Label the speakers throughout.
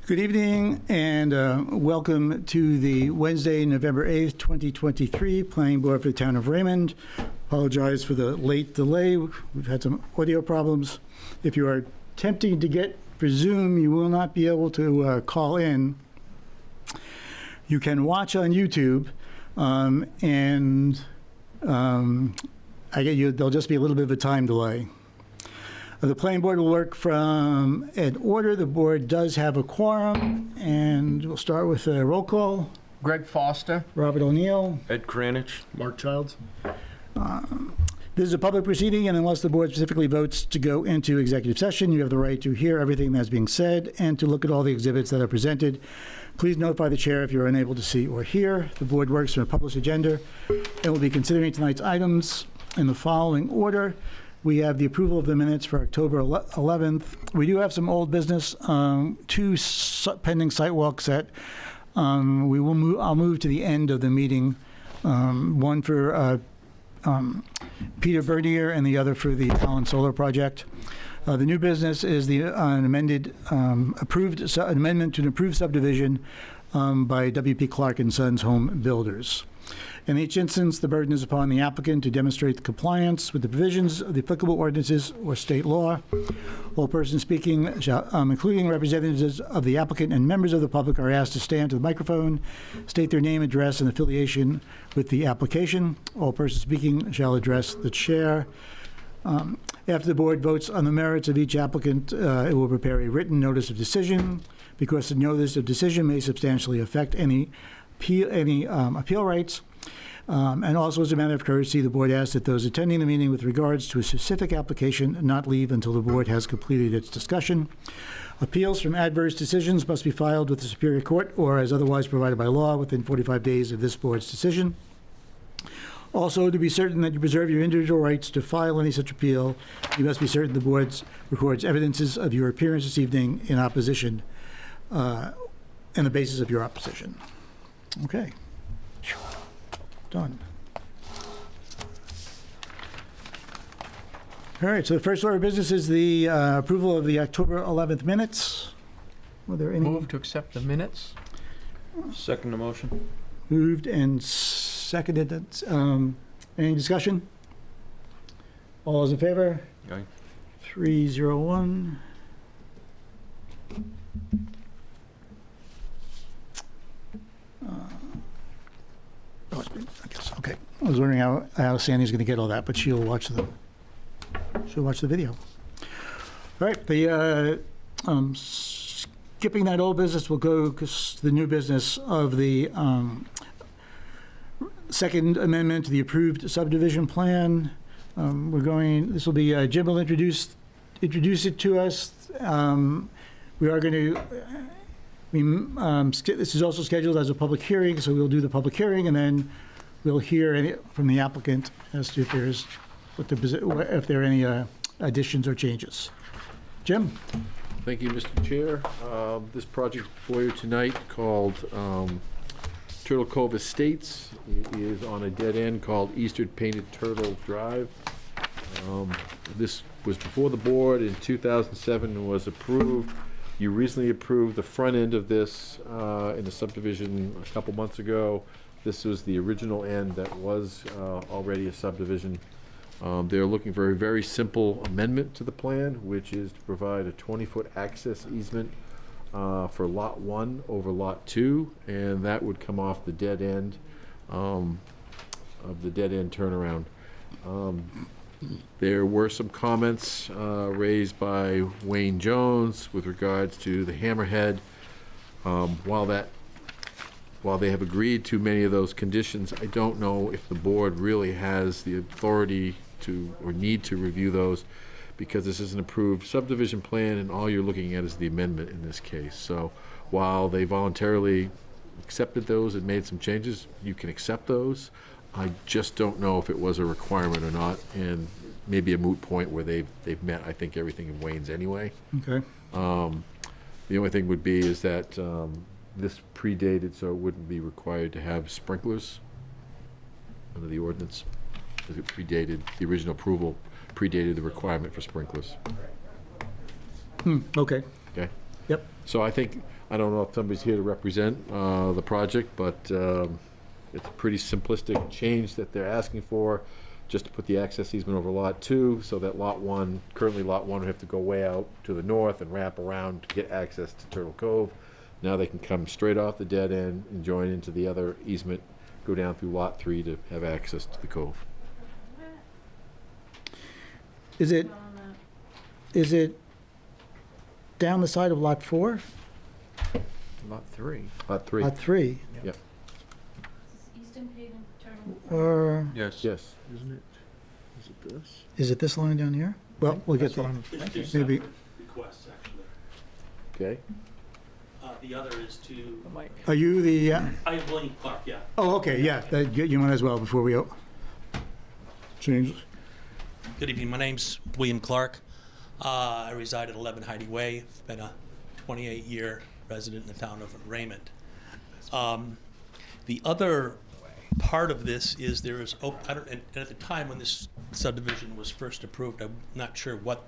Speaker 1: Good evening and welcome to the Wednesday, November 8th, 2023 Planning Board for the Town of Raymond. Apologize for the late delay. We've had some audio problems. If you are attempting to get for Zoom, you will not be able to call in. You can watch on YouTube there'll just be a little bit of a time delay. The planning board will work from an order. The board does have a quorum, and we'll start with a roll call.
Speaker 2: Greg Foster.
Speaker 1: Robert O'Neill.
Speaker 3: Ed Kranich. Mark Childs.
Speaker 1: This is a public proceeding, and unless the board specifically votes to go into executive session, you have the right to hear everything that's being said and to look at all the exhibits that are presented. Please notify the chair if you're unable to see or hear. The board works from a published agenda and will be considering tonight's items in the following order. We have the approval of the minutes for October 11th. We do have some old business, two pending site walks that I'll move to the end of the meeting. One for Peter Bernier and the other for the Collins Solar Project. The new business is an amendment to an approved subdivision by W.P. Clark and Sons Home Builders. In each instance, the burden is upon the applicant to demonstrate the compliance with the provisions of the applicable ordinances or state law. All persons speaking, including representatives of the applicant and members of the public, are asked to stand to the microphone, state their name, address, and affiliation with the application. All persons speaking shall address the chair. After the board votes on the merits of each applicant, it will prepare a written notice of decision. Because the notice of decision may substantially affect any appeal rights. And also, as a matter of courtesy, the board asks that those attending the meeting with regards to a specific application not leave until the board has completed its discussion. Appeals from adverse decisions must be filed with the Superior Court or as otherwise provided by law within 45 days of this board's decision. Also, to be certain that you preserve your individual rights to file any such appeal, you must be certain the board records evidences of your appearance this evening in opposition and the basis of your opposition. Okay. Done. All right, so the first order of business is the approval of the October 11th minutes. Were there any?
Speaker 2: Move to accept the minutes.
Speaker 3: Second the motion.
Speaker 1: Moved and seconded. Any discussion? All those in favor?
Speaker 3: Aye.
Speaker 1: 301. I guess, okay. I was wondering how Sandy's going to get all that, but she'll watch the video. All right, skipping that old business, we'll go to the new business of the second amendment to the approved subdivision plan. This will be, Jim will introduce it to us. We are going to, this is also scheduled as a public hearing, so we'll do the public hearing and then we'll hear from the applicant as to if there are any additions or changes. Jim?
Speaker 4: Thank you, Mr. Chair. This project before you tonight called Turtle Cove Estates. It is on a dead end called Eastern Painted Turtle Drive. This was before the board in 2007 and was approved. You recently approved the front end of this in the subdivision a couple months ago. This was the original end that was already a subdivision. They're looking for a very simple amendment to the plan, which is to provide a 20-foot access easement for Lot 1 over Lot 2, and that would come off the dead end of the dead end turnaround. There were some comments raised by Wayne Jones with regards to the hammerhead. While they have agreed to many of those conditions, I don't know if the board really has the authority to or need to review those, because this is an approved subdivision plan and all you're looking at is the amendment in this case. So while they voluntarily accepted those and made some changes, you can accept those. I just don't know if it was a requirement or not, and maybe a moot point where they've met, I think, everything in Wayne's anyway.
Speaker 1: Okay.
Speaker 4: The only thing would be is that this predated, so it wouldn't be required to have sprinklers under the ordinance, because it predated, the original approval predated the requirement for sprinklers.
Speaker 1: Okay.
Speaker 4: Okay.
Speaker 1: Yep.
Speaker 4: So I think I don't know if somebody's here to represent the project, but it's a pretty simplistic change that they're asking for, just to put the access easement over Lot 2, so that currently Lot 1 would have to go way out to the north and wrap around to get access to Turtle Cove. Now they can come straight off the dead end and join into the other easement, go down through Lot 3 to have access to the cove.
Speaker 1: Is it down the side of Lot 4?
Speaker 2: Lot 3.
Speaker 4: Lot 3.
Speaker 1: Lot 3?
Speaker 4: Yep.
Speaker 5: Eastern Pavement Turtle.
Speaker 1: Or
Speaker 3: Yes.
Speaker 4: Yes.
Speaker 3: Isn't it? Is it this?
Speaker 1: is it this line down here? Well, we'll get
Speaker 2: That's what
Speaker 1: to
Speaker 2: I'm
Speaker 1: maybe.
Speaker 2: thinking.
Speaker 6: Requests, actually.
Speaker 4: Okay.
Speaker 6: The other is to,
Speaker 2: Mike.
Speaker 1: Are you the,
Speaker 6: I am William Clark, yeah.
Speaker 1: oh, okay, yeah, you might as well before we change.
Speaker 6: Good evening, my name's William Clark. I reside at 11 Heidi Way. I've been a 28-year resident in the town of Raymond. The other part of this is there is, and at the time when this subdivision was first approved, I'm not sure what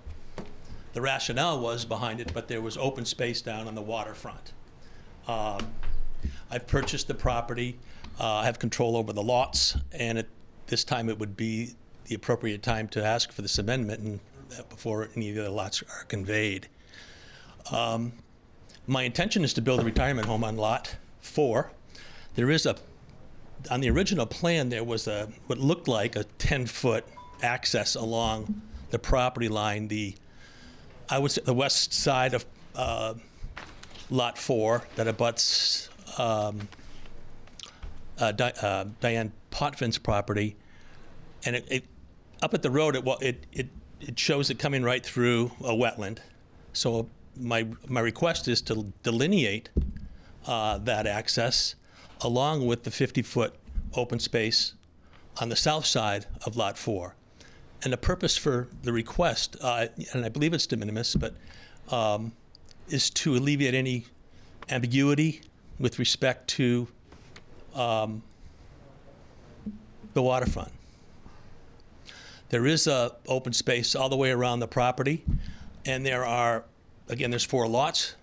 Speaker 6: the rationale was behind it, but there was open space down on the waterfront. I've purchased the property, I have control over the lots, and at this time it would be the appropriate time to ask for this amendment and before any of the other lots are conveyed. My intention is to build a retirement home on Lot 4. There is on the original plan, there was what looked like a 10-foot access along the property line, I would say the west side of Lot 4 that abuts Diane Potvin's property, and it up at the road it shows it coming right through a wetland. So my request is to delineate that access along with the 50-foot open space on the south side of Lot 4. And the purpose for the request, and I believe it's de minimis, but is to alleviate any ambiguity with respect to the waterfront. There is a open space all the way around the property, and there's 4 lots.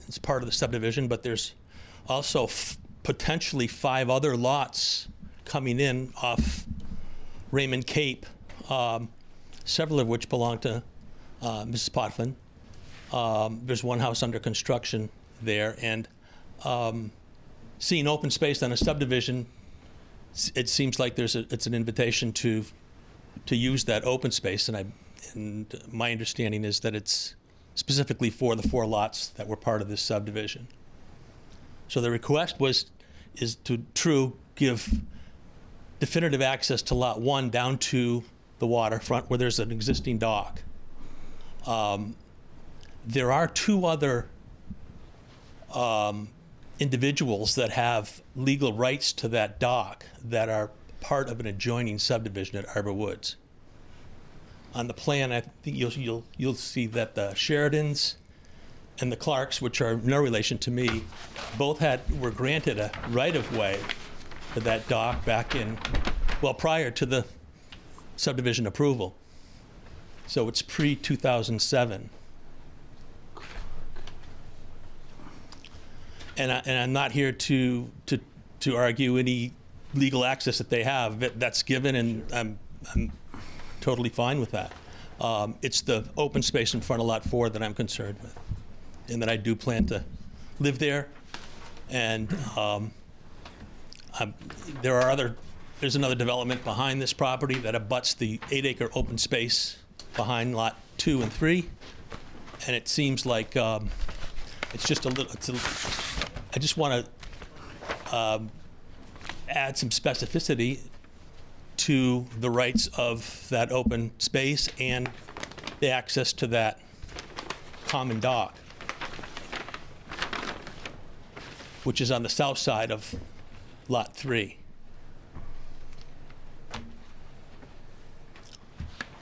Speaker 6: It's part of the subdivision, but there's also potentially 5 other lots coming in off Raymond Cape, several of which belong to Mrs. Potvin. There's one house under construction there, and seeing open space on a subdivision, it seems like it's an invitation to use that open space, and my understanding is that it's specifically for the 4 lots that were part of this subdivision. So the request is to give definitive access to Lot 1 down to the waterfront where there's an existing dock. There are 2 other individuals that have legal rights to that dock that are part of an adjoining subdivision at Arbor Woods. On the plan, I think you'll see that the Sheridans and the Clarks, which are no relation to me, both were granted a right-of-way for that dock back prior to the subdivision approval. So it's pre-2007. And I'm not here to argue any legal access that they have. That's given, and I'm totally fine with that. It's the open space in front of Lot 4 that I'm concerned with, and that I do plan to live there. And there's another development behind this property that abuts the 8-acre open space behind Lot 2 and 3, and it seems like it's just I just want to add some specificity to the rights of that open space and the access to that common dock, which is on the south side of Lot 3.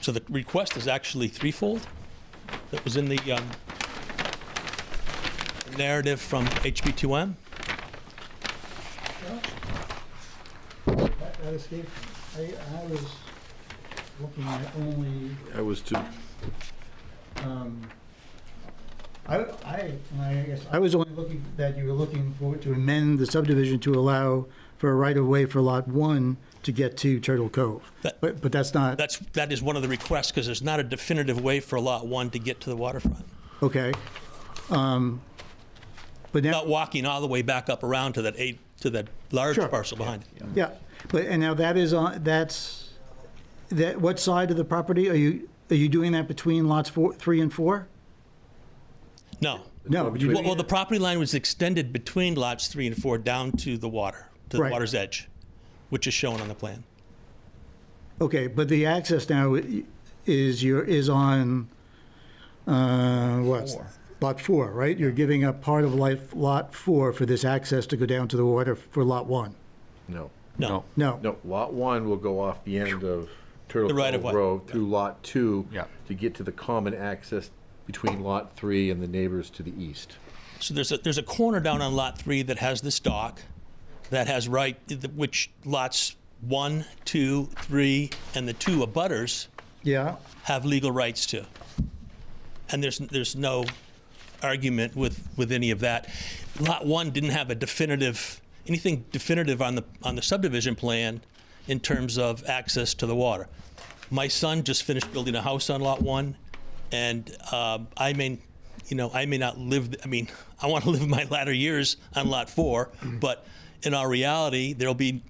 Speaker 6: So the request is actually threefold. That was in the narrative from HB2M.
Speaker 1: That escaped me. I was looking at only,
Speaker 4: I was too.
Speaker 1: I guess I was only looking, that you were looking for, to amend the subdivision to allow for a right-of-way for Lot 1 to get to Turtle Cove.
Speaker 6: That-
Speaker 1: But that's not,
Speaker 6: That is one of the requests, because there's not a definitive way for Lot 1 to get to the waterfront.
Speaker 1: okay. But now,
Speaker 6: Not walking all the way back up around to that large
Speaker 1: Sure.
Speaker 6: parcel behind it.
Speaker 1: yeah, but, and now that is on, what side of the property? Are you doing that between lots 3 and 4?
Speaker 6: No.
Speaker 1: No. you-
Speaker 6: Well, the property line was extended between lots 3 and 4 down to the water, to the
Speaker 1: Right.
Speaker 6: water's edge, which is shown on the plan.
Speaker 1: Okay, but the access now is on, what? Lot 4, right? You're giving up part of Lot 4 for this access to go down to the water for Lot 1.
Speaker 4: No.
Speaker 6: No.
Speaker 1: No.
Speaker 4: No, Lot 1 will go off the end of Turtle
Speaker 6: The right of
Speaker 4: Cove
Speaker 6: way.
Speaker 4: Road through Lot 2
Speaker 2: Yeah.
Speaker 4: to get to the common access between Lot 3 and the neighbors to the east.
Speaker 6: So there's a corner down on Lot 3 that has this dock, that has which lots 1, 2, 3, and the 2 abutters
Speaker 1: Yeah,
Speaker 6: have legal rights to. And there's no argument with any of that. Lot 1 didn't have anything definitive on the subdivision plan in terms of access to the water. My son just finished building a house on Lot 1, and I may not live, I want to live my latter years on Lot 4, but in our reality, there'll be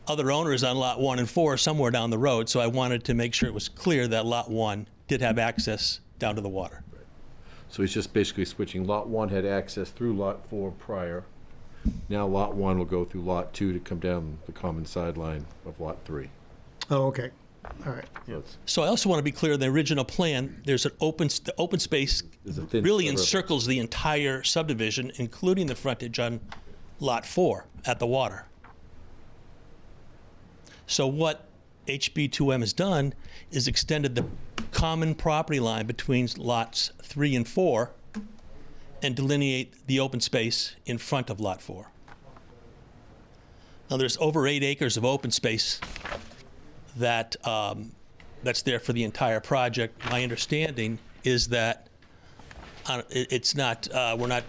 Speaker 6: other owners on Lot 1 and 4 somewhere down the road, so I wanted to make sure it was clear that Lot 1 did have access down to the water.
Speaker 4: So he's just basically switching. Lot 1 had access through Lot 4 prior. Now Lot 1 will go through Lot 2 to come down the common sideline of Lot 3.
Speaker 1: oh, okay, all right.
Speaker 4: So it's
Speaker 6: So I also want to be clear, in the original plan, the open space
Speaker 4: There's a thin
Speaker 6: really
Speaker 4: sliver.
Speaker 6: encircles the entire subdivision, including the frontage on Lot 4 at the water. So what HB2M has done is extended the common property line between lots 3 and 4 and delineate the open space in front of Lot 4. Now, there's over 8 acres of open space that's there for the entire project. My understanding is that we're not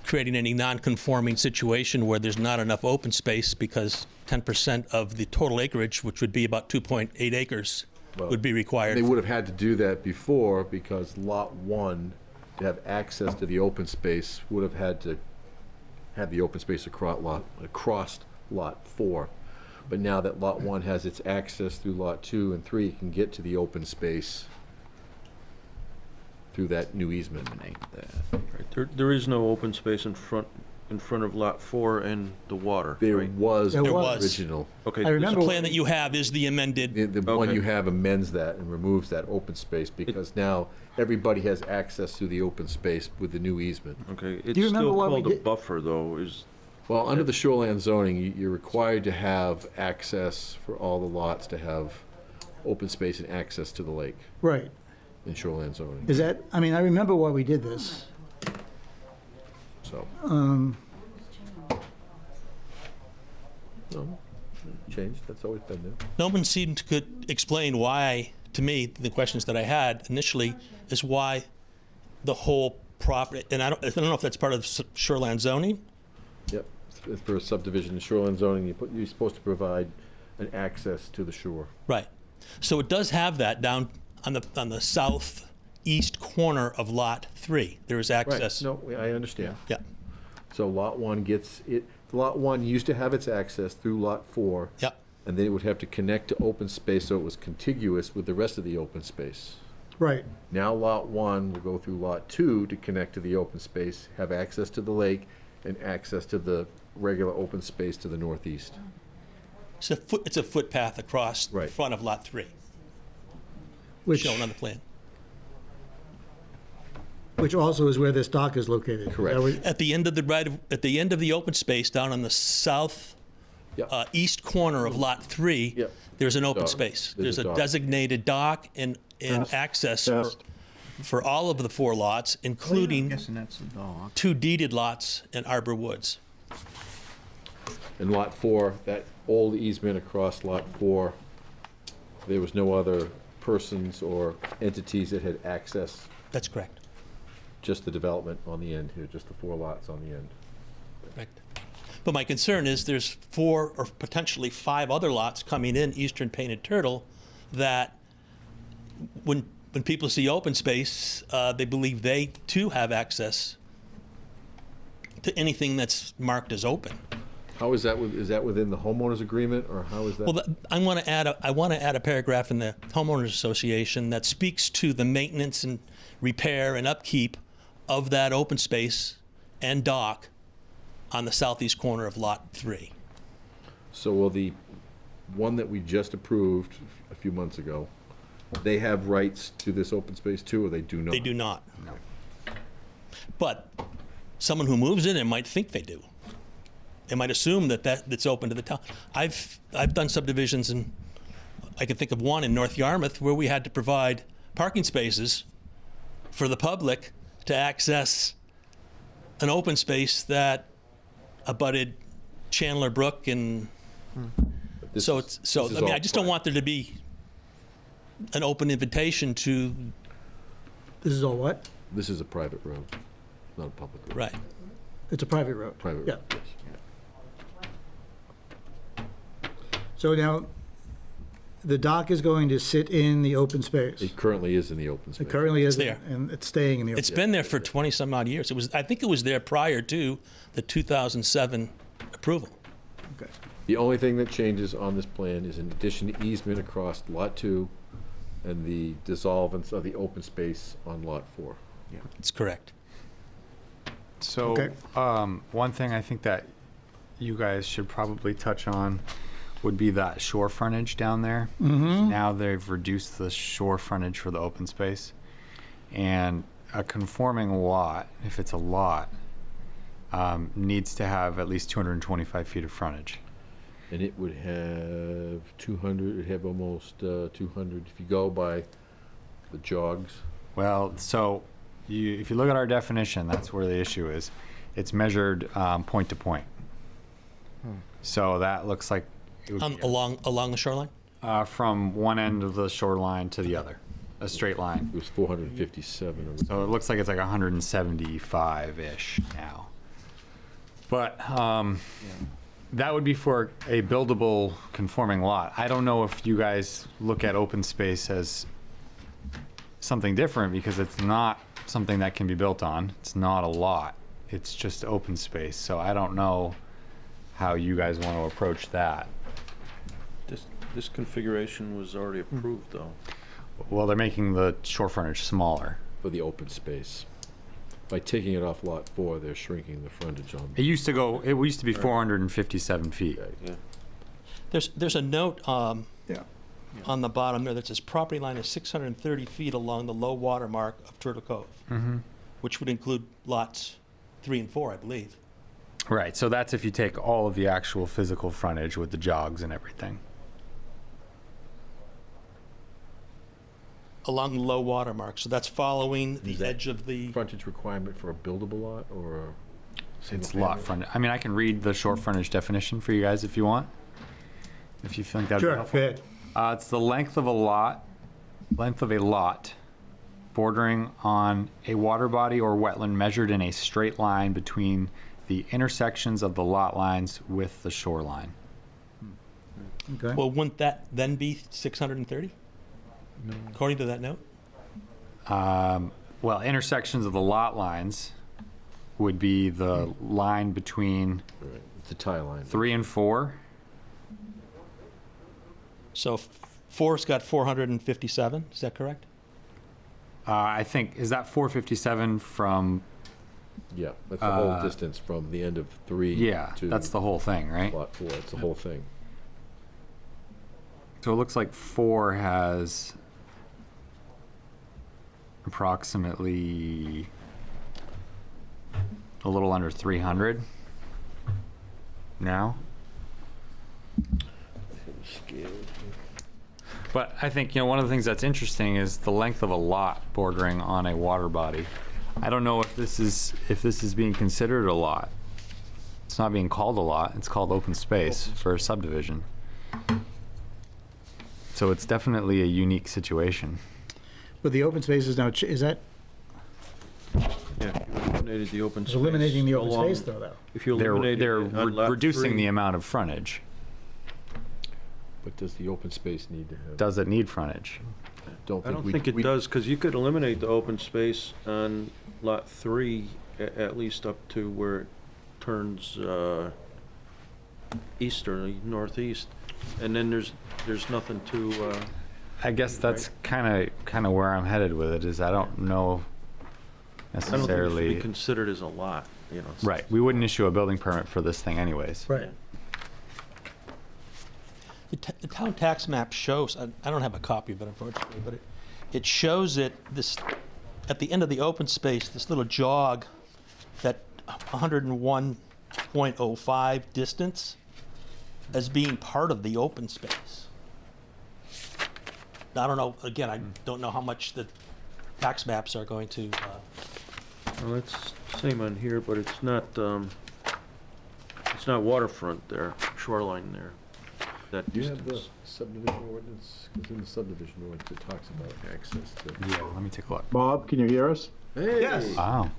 Speaker 6: creating any non-conforming situation where there's not enough open space, because 10% of the total acreage, which would be about 2.8 acres, would be required.
Speaker 4: They would have had to do that before, because Lot 1, to have access to the open space, would have had to have the open space across Lot 4. But now that Lot 1 has its access through Lot 2 and 3, it can get to the open space through that new easement.
Speaker 3: Right, there is no open space in front of Lot 4 and the water,
Speaker 4: There
Speaker 3: right?
Speaker 4: was
Speaker 1: There
Speaker 4: no
Speaker 6: was.
Speaker 4: original.
Speaker 3: Okay.
Speaker 1: I remember.
Speaker 6: The plan that you have is the amended.
Speaker 4: The one
Speaker 3: Okay.
Speaker 4: you have amends that and removes that open space, because now everybody has access to the open space with the new easement.
Speaker 3: Okay, it's
Speaker 1: you remember
Speaker 3: still
Speaker 1: what we
Speaker 3: called a
Speaker 1: did-
Speaker 3: buffer, though,
Speaker 4: Well, under the shoreline zoning, you're required to have access for all the lots to have open space and access to the lake
Speaker 1: Right.
Speaker 4: in shoreline zoning.
Speaker 1: Is that, I remember why we did this.
Speaker 4: So. No, changed, that's always been there.
Speaker 6: No one seemed to could explain why, to me, the questions that I had initially is why the whole property, and I don't know if that's part of shoreline zoning.
Speaker 4: Yep, for a subdivision in shoreline zoning, you're supposed to provide an access to the shore.
Speaker 6: Right. So it does have that down on the southeast corner of Lot 3. There is access.
Speaker 4: No, I understand.
Speaker 6: Yeah.
Speaker 4: So Lot 1 gets it, Lot 1 used to have its access through Lot 4.
Speaker 6: Yep.
Speaker 4: And then it would have to connect to open space so it was contiguous with the rest of the open space.
Speaker 1: Right.
Speaker 4: Now Lot 1 will go through Lot 2 to connect to the open space, have access to the lake, and access to the regular open space to the northeast.
Speaker 6: It's a footpath across the
Speaker 4: Right.
Speaker 6: front of Lot 3,
Speaker 1: Which,
Speaker 6: shown on the plan.
Speaker 1: which also is where this dock is located. Is
Speaker 4: Correct.
Speaker 1: that what-
Speaker 6: At the end of the open space, down on the south
Speaker 4: Yep.
Speaker 6: east corner of Lot 3,
Speaker 4: Yep.
Speaker 6: there's an open
Speaker 4: Dock.
Speaker 6: space.
Speaker 4: There's
Speaker 6: There's
Speaker 4: a
Speaker 6: a
Speaker 4: dock.
Speaker 6: designated dock and access for all of the 4 lots, including
Speaker 2: Guessing that's the dog.
Speaker 6: 2 deeded lots in Arbor Woods.
Speaker 4: And Lot 4, that old easement across Lot 4, there was no other persons or entities that had access.
Speaker 6: That's correct.
Speaker 4: just the development on the end here, just the 4 lots on the end.
Speaker 6: Correct. But my concern is there's 4 or potentially 5 other lots coming in Eastern Painted Turtle that when people see open space, they believe they too have access to anything that's marked as open.
Speaker 4: How is that, is that within the homeowners agreement, or how is that?
Speaker 6: Well, I want to add a paragraph in the homeowners association that speaks to the maintenance and repair and upkeep of that open space and dock on the southeast corner of Lot 3.
Speaker 4: So will the one that we just approved a few months ago, they have rights to this open space too, or they do not?
Speaker 6: They do not. But someone who moves in it might think they do. They might assume that's open to the town. I've done subdivisions, and I can think of one in North Yarmouth where we had to provide parking spaces for the public to access an open space that abutted Chandler Brook, and
Speaker 4: This
Speaker 6: so
Speaker 4: is-
Speaker 6: it's I
Speaker 4: this is
Speaker 6: mean,
Speaker 4: all
Speaker 6: I just don't
Speaker 4: private.
Speaker 6: want there to be an open invitation to
Speaker 1: This is all what?
Speaker 4: This is a private road, not a public road.
Speaker 6: right.
Speaker 1: It's a private road.
Speaker 4: Private
Speaker 1: Yeah.
Speaker 4: road, yes.
Speaker 1: So now, the dock is going to sit in the open space.
Speaker 4: It currently is in the open space.
Speaker 1: It currently is,
Speaker 6: there.
Speaker 1: and it's staying in the open.
Speaker 6: It's been there for 20 some odd years. I think it was there prior to the 2007 approval.
Speaker 1: Okay.
Speaker 4: The only thing that changes on this plan is in addition to easement across Lot 2 and the dissolvance of the open space on Lot 4.
Speaker 6: It's correct.
Speaker 7: So,
Speaker 1: Okay.
Speaker 7: one thing I think that you guys should probably touch on would be that shore frontage down there. Now they've reduced the shore frontage for the open space. And a conforming lot, if it's a lot, needs to have at least 225 feet of frontage.
Speaker 4: And it would have 200, it'd have almost 200 if you go by the jogs.
Speaker 7: Well, so if you look at our definition, that's where the issue is. It's measured point to point. So that looks like it would be,
Speaker 6: Along the shoreline?
Speaker 7: from one end of the shoreline to the other, a straight line.
Speaker 4: It was 457. Or
Speaker 7: So it looks like it's like 175-ish now. But that would be for a buildable conforming lot. I don't know if you guys look at open space as something different, because it's not something that can be built on. It's not a lot. It's just open space. So I don't know how you guys want to approach that.
Speaker 3: This configuration was already approved, though.
Speaker 7: Well, they're making the shore frontage smaller.
Speaker 4: for the open space. By taking it off Lot 4, they're shrinking the frontage on.
Speaker 7: It used to be 457 feet.
Speaker 4: Okay.
Speaker 3: Yeah.
Speaker 6: There's a note
Speaker 1: Yeah.
Speaker 6: on the bottom there that says property line is 630 feet along the low water mark of Turtle Cove, which would include lots 3 and 4, I believe.
Speaker 7: Right, so that's if you take all of the actual physical frontage with the jogs and everything.
Speaker 6: Along the low water mark, so that's following
Speaker 4: Is
Speaker 6: the
Speaker 4: that
Speaker 6: edge of the.
Speaker 4: Frontage requirement for a buildable lot or a single
Speaker 7: It's lot
Speaker 4: family?
Speaker 7: frontage. I mean, I can read the short frontage definition for you guys if you want. If you think that'd be
Speaker 1: Sure, go
Speaker 7: helpful.
Speaker 1: ahead.
Speaker 7: It's the length of a lot bordering on a water body or wetland measured in a straight line between the intersections of the lot lines with the shoreline.
Speaker 1: Okay.
Speaker 6: Well, wouldn't that then be 630? No. According to that note?
Speaker 7: Well, intersections of the lot lines would be the line between
Speaker 4: Right, it's a tie line.
Speaker 7: 3 and 4.
Speaker 6: So 4's got 457, is that correct?
Speaker 7: I think, is that 457 from,
Speaker 4: Yeah, that's the whole distance from the end of 3
Speaker 7: yeah,
Speaker 4: to
Speaker 7: that's the whole thing, right?
Speaker 4: Lot 4. It's the whole thing.
Speaker 7: So it looks like 4 has approximately a little under 300 now. But I think, one of the things that's interesting is the length of a lot bordering on a water body. I don't know if this is being considered a lot. It's not being called a lot. It's called open space for a subdivision. So it's definitely a unique situation.
Speaker 1: But the open space is now, is that,
Speaker 3: Yeah, if you eliminated the open
Speaker 1: It's
Speaker 3: space.
Speaker 1: eliminating the open
Speaker 3: along-
Speaker 1: space, though.
Speaker 3: If you
Speaker 7: They're,
Speaker 3: eliminated
Speaker 7: they're
Speaker 3: it on lot
Speaker 7: reducing
Speaker 3: 3,
Speaker 7: the amount of frontage.
Speaker 4: But does the open space need to have?
Speaker 7: Does it need frontage?
Speaker 4: Don't
Speaker 3: I
Speaker 4: think
Speaker 3: don't
Speaker 4: we.
Speaker 3: think it
Speaker 4: we-
Speaker 3: does, because you could eliminate the open space on lot 3, at least up to where it turns easterly, northeast. And then there's nothing to,
Speaker 7: I guess that's kind of where I'm headed with it, is I don't know
Speaker 3: I don't think it should be
Speaker 7: necessarily.
Speaker 3: considered as a lot, you know.
Speaker 7: Right, we wouldn't issue a building permit for this thing anyways.
Speaker 1: Right.
Speaker 6: The town tax map shows, I don't have a copy of it unfortunately, but it shows it, this, at the end of the open space, this little jog, that 101.05 distance as being part of the open space. I don't know, again, I don't know how much the tax maps are going to,
Speaker 3: Well, it's same on here, but it's not waterfront there, shoreline there, that
Speaker 4: Do you have the
Speaker 3: distance.
Speaker 4: subdivision ordinance? Because in the subdivision ordinance, it talks about access to.
Speaker 7: Yeah, let me take a look.
Speaker 8: Bob, can you hear us?
Speaker 4: Hey!
Speaker 1: Yes.
Speaker 7: Wow.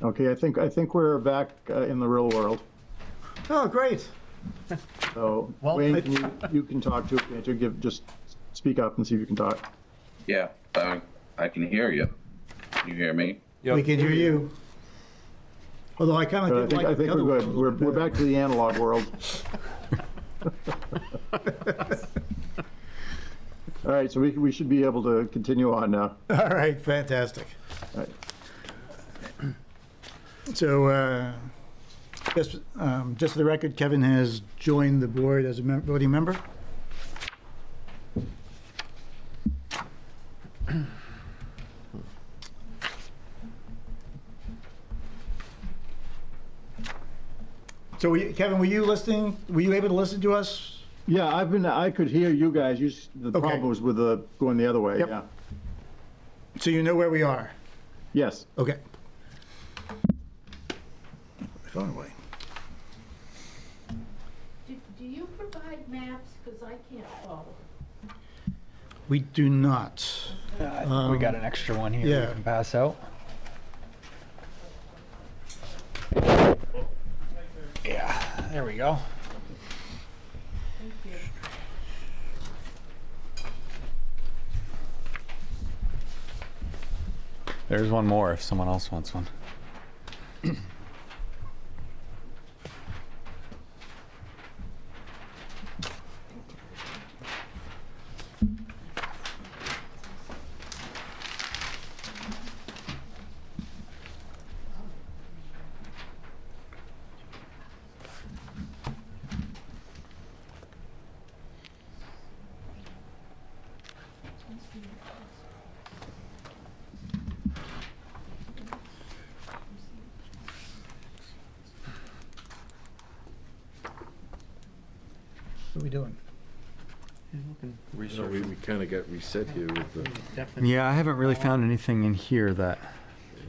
Speaker 8: Okay, I think we're back in the real world.
Speaker 1: Oh, great.
Speaker 8: So
Speaker 1: Well,
Speaker 8: Wayne, you can talk to, can't you? Just speak up and see if you can talk.
Speaker 9: Yeah, I can hear you. Can you hear me?
Speaker 1: We can hear you. Although I kind
Speaker 8: But
Speaker 1: of did like
Speaker 8: I
Speaker 1: the
Speaker 8: think
Speaker 1: other
Speaker 8: we're
Speaker 1: one a
Speaker 8: good.
Speaker 1: little
Speaker 8: We're
Speaker 1: bit
Speaker 8: back to the analog world. All right, so we should be able to continue on now.
Speaker 1: better. All right, fantastic.
Speaker 8: All right.
Speaker 1: So, just for the record, Kevin has joined the board as a voting member. So, Kevin, were you listening? Were you able to listen to us?
Speaker 8: Yeah, I could hear you guys. The
Speaker 1: Okay.
Speaker 8: problem was with going the other way,
Speaker 1: Yep.
Speaker 8: yeah.
Speaker 1: So you know where we are?
Speaker 8: Yes.
Speaker 1: Okay. Put my phone away.
Speaker 5: Do you provide maps? Because I can't follow.
Speaker 1: We do not.
Speaker 7: We got an extra one here
Speaker 1: yeah.
Speaker 7: we can pass out. Yeah, there we go.
Speaker 5: Thank you.
Speaker 7: There's one more if someone else wants one.
Speaker 1: What are we doing?
Speaker 4: So we kind of got reset here with the,
Speaker 7: Yeah, I haven't really found anything in here that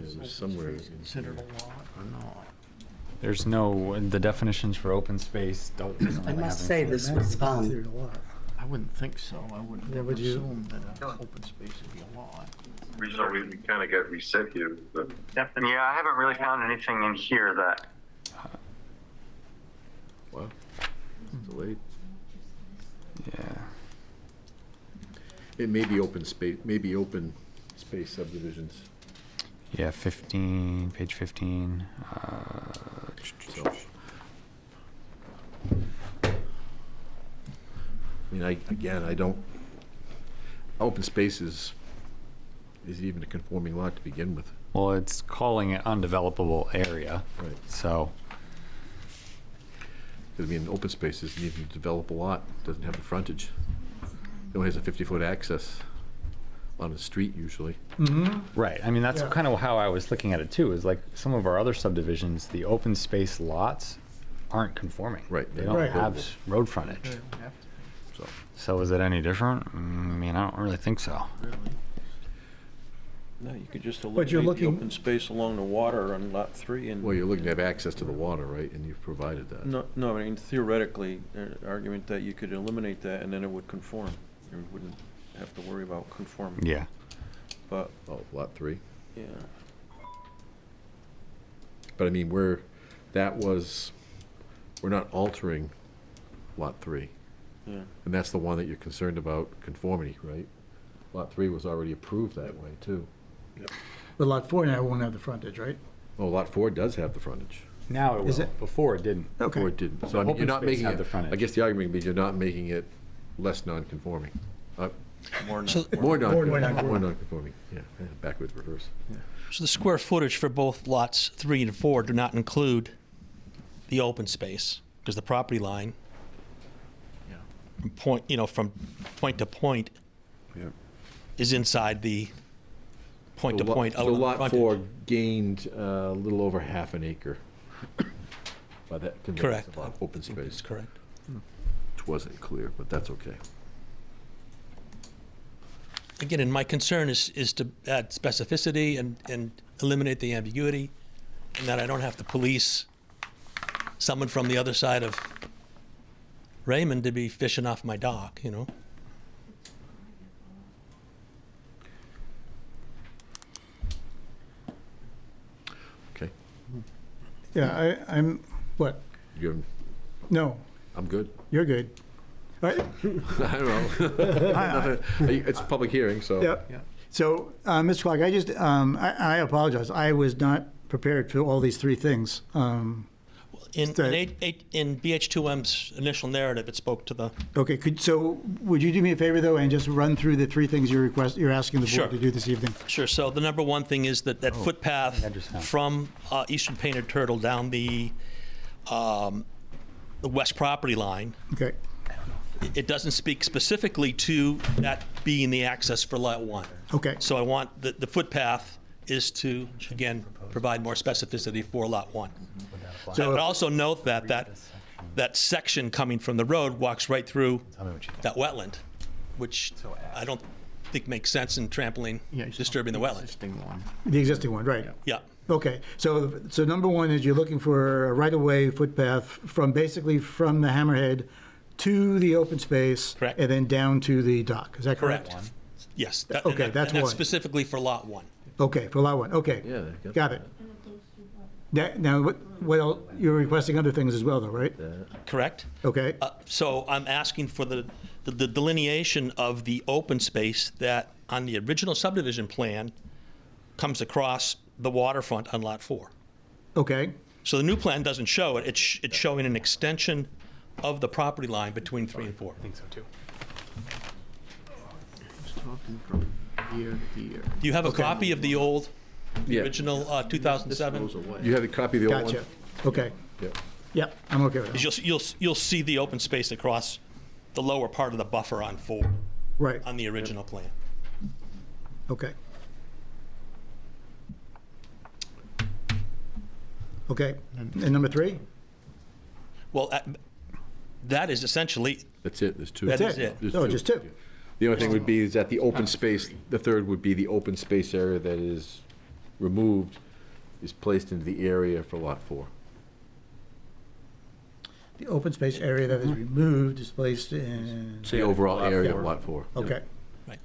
Speaker 4: there's somewhere.
Speaker 2: Considered a lot or not?
Speaker 7: there's no, the definitions for open space don't. doesn't
Speaker 10: I
Speaker 7: really
Speaker 10: must
Speaker 7: have
Speaker 10: say,
Speaker 7: anything.
Speaker 10: this was fun.
Speaker 1: Considered a lot.
Speaker 2: I wouldn't think so. I wouldn't
Speaker 1: Yeah, would you-
Speaker 2: assume that an open space would be a lot.
Speaker 9: So we kind of got reset here.
Speaker 7: Yeah, I haven't really found anything in here that.
Speaker 4: Wow. Delayed.
Speaker 7: Yeah.
Speaker 4: It may be open space subdivisions.
Speaker 7: Yeah, 15, page 15.
Speaker 4: So. I mean, I don't, open space is even a conforming lot to begin with.
Speaker 7: Well, it's calling it undevelopable area,
Speaker 4: Right.
Speaker 7: so.
Speaker 4: I mean, open space isn't even a developable lot, doesn't have the frontage. It only has a 50-foot access on the street usually.
Speaker 7: Right, I mean, that's
Speaker 1: Yeah.
Speaker 7: kind of how I was looking at it too, is like some of our other subdivisions, the open space lots aren't conforming.
Speaker 4: Right.
Speaker 7: They don't
Speaker 1: Right.
Speaker 7: have road frontage.
Speaker 2: They don't have to,
Speaker 4: So,
Speaker 7: So is it any different? I mean, I don't really think so.
Speaker 2: really.
Speaker 3: No, you could just
Speaker 1: But
Speaker 3: eliminate
Speaker 1: you're
Speaker 3: the
Speaker 1: looking-
Speaker 3: open space along the water on lot 3 and.
Speaker 4: well, you're looking to have access to the water, right? And you've provided that.
Speaker 3: No, I mean theoretically, argument that you could eliminate that and then it would conform. You wouldn't have to worry about conforming.
Speaker 7: Yeah.
Speaker 3: But,
Speaker 4: Oh, lot 3.
Speaker 3: yeah,
Speaker 4: But I mean, we're not altering Lot 3.
Speaker 3: Yeah.
Speaker 4: And that's the one that you're concerned about conformity, right? Lot 3 was already approved that way, too.
Speaker 1: But Lot 4 now won't have the frontage, right?
Speaker 4: Oh, Lot 4 does have the frontage.
Speaker 7: Now it
Speaker 1: Is
Speaker 7: will.
Speaker 1: it?
Speaker 7: Before it didn't.
Speaker 1: Okay.
Speaker 4: Or it didn't. So
Speaker 7: The
Speaker 4: I mean,
Speaker 7: open
Speaker 4: you're not
Speaker 7: space
Speaker 4: making
Speaker 7: had
Speaker 4: it,
Speaker 7: the frontage.
Speaker 4: I guess the argument would be you're not making it less non-conforming.
Speaker 3: More
Speaker 6: So,
Speaker 4: More non-conforming.
Speaker 1: non-conforming.
Speaker 4: More non-conforming, yeah, backwards, reverse.
Speaker 6: so the square footage for both lots 3 and 4 do not include the open space, because the property line
Speaker 2: Yeah.
Speaker 6: from from point to point
Speaker 3: Yeah.
Speaker 6: is inside the point to point.
Speaker 4: So Lot 4 gained a little over half an acre by that conveyance
Speaker 6: Correct.
Speaker 4: of lot- open space,
Speaker 6: That's correct.
Speaker 4: which wasn't clear, but that's okay.
Speaker 6: Again, and my concern is to add specificity and eliminate the ambiguity, and that I don't have to police someone from the other side of Raymond to be fishing off my dock, you know?
Speaker 4: Okay,
Speaker 1: Yeah, I'm, what?
Speaker 4: you're,
Speaker 1: No,
Speaker 4: I'm good.
Speaker 1: you're good. All right.
Speaker 4: I don't know. Nothing- It's a public hearing, so.
Speaker 1: Yep.
Speaker 2: Yeah.
Speaker 1: So, Mr. Clark, I just, I apologize. I was not prepared for all these three things.
Speaker 6: In
Speaker 1: That-
Speaker 6: in BH2M's initial narrative, it spoke to the,
Speaker 1: Okay, so would you do me a favor, though, and just run through the three things you're asking the
Speaker 6: Sure.
Speaker 1: board to do this evening?
Speaker 6: sure, so the number one thing is that footpath
Speaker 7: I just found it.
Speaker 6: from Eastern Painted Turtle down the west property line.
Speaker 1: Okay,
Speaker 6: It doesn't speak specifically to that being the access for Lot 1.
Speaker 1: okay,
Speaker 6: So I want, the footpath is to, again, provide more specificity for Lot 1. I
Speaker 1: So-
Speaker 6: would also note that section coming from the road walks right through
Speaker 7: Tell me what you think.
Speaker 6: that wetland, which I don't think makes sense in trampling, disturbing the wetland.
Speaker 2: Existing one.
Speaker 1: the existing one, right.
Speaker 6: Yeah,
Speaker 1: Okay, so number one is you're looking for a right-of-way footpath from, basically from the hammerhead to the open space.
Speaker 6: Correct.
Speaker 1: And then down to the dock, is that correct?
Speaker 6: correct. Yes.
Speaker 1: Okay,
Speaker 6: and
Speaker 1: that's one.
Speaker 6: specifically for Lot 1.
Speaker 1: Okay, for lot one, okay.
Speaker 4: Yeah, they
Speaker 1: Got it. Now, what else, you're requesting other things as well, though, right?
Speaker 6: Correct?
Speaker 1: Okay,
Speaker 6: So I'm asking for the delineation of the open space that, on the original subdivision plan, comes across the waterfront on Lot 4.
Speaker 1: okay,
Speaker 6: So the new plan doesn't show it. It's showing an extension of the property line between 3 and 4.
Speaker 7: I think so too.
Speaker 2: It's talking from here to here.
Speaker 6: Do you have a copy of the old,
Speaker 4: Yeah.
Speaker 6: original 2007?
Speaker 2: Goes away.
Speaker 4: You have a copy of the old one?
Speaker 1: gotcha. Okay,
Speaker 4: Yeah.
Speaker 1: yep, I'm okay with that.
Speaker 6: 'Cause you'll see the open space across the lower part of the buffer on 4
Speaker 1: Right,
Speaker 6: on the original plan.
Speaker 1: okay. Okay, and number three?
Speaker 6: Well, that is essentially,
Speaker 4: That's it, there's two.
Speaker 6: That
Speaker 1: That's
Speaker 6: is it.
Speaker 4: There's
Speaker 1: Oh,
Speaker 4: two.
Speaker 1: just two?
Speaker 4: The only thing would be is that the open space, the third would be the open space area that is removed, is placed into the area for Lot 4.
Speaker 1: The open space area that is removed is placed in,
Speaker 4: The overall area of
Speaker 1: four.
Speaker 4: Lot 4.
Speaker 1: okay.
Speaker 6: Right.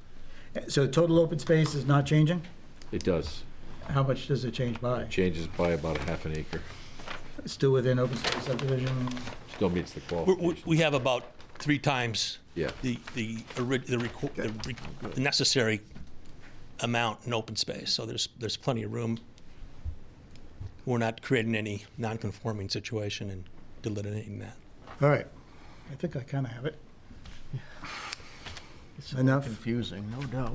Speaker 1: So total open space is not changing?
Speaker 4: It does.
Speaker 1: How much does it change by?
Speaker 4: Changes by about a half an acre.
Speaker 1: Still within open space subdivision?
Speaker 4: Still meets the
Speaker 6: we
Speaker 4: qualifications.
Speaker 6: have about 3 times
Speaker 4: Yeah.
Speaker 6: the necessary amount in open space, so there's plenty of room. We're not creating any non-conforming situation and delineating that.
Speaker 1: All right, I think I kind of have it.
Speaker 2: It's a little
Speaker 1: Enough.
Speaker 2: confusing, no doubt.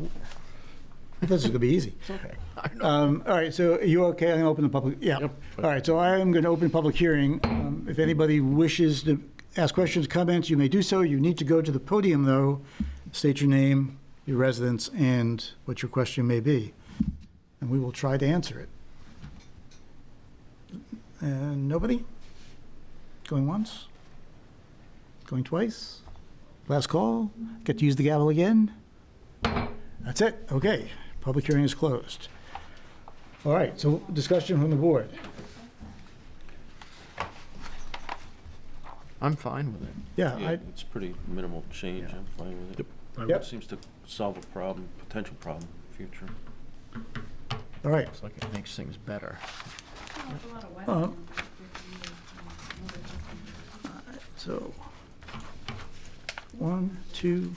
Speaker 1: I thought this was going to be easy.
Speaker 2: It's okay. I know.
Speaker 1: All right, so are you okay? I'm going to open the public, yeah.
Speaker 4: Yep.
Speaker 1: All right, so I am going to open public hearing. If anybody wishes to ask questions, comments, you may do so. You need to go to the podium, though. State your name, your residence, and what your question may be. And we will try to answer it. And nobody? Going once? Going twice? Last call? Get to use the gavel again? That's it, okay. Public hearing is closed. All right, so discussion from the board.
Speaker 2: I'm fine with it.
Speaker 1: Yeah,
Speaker 3: Yeah, it's pretty minimal change, I'm fine with it.
Speaker 1: Yep.
Speaker 3: Seems to solve a problem, potential problem in the future.
Speaker 1: all right.
Speaker 2: It's like it makes things better.
Speaker 1: So, 1, 2,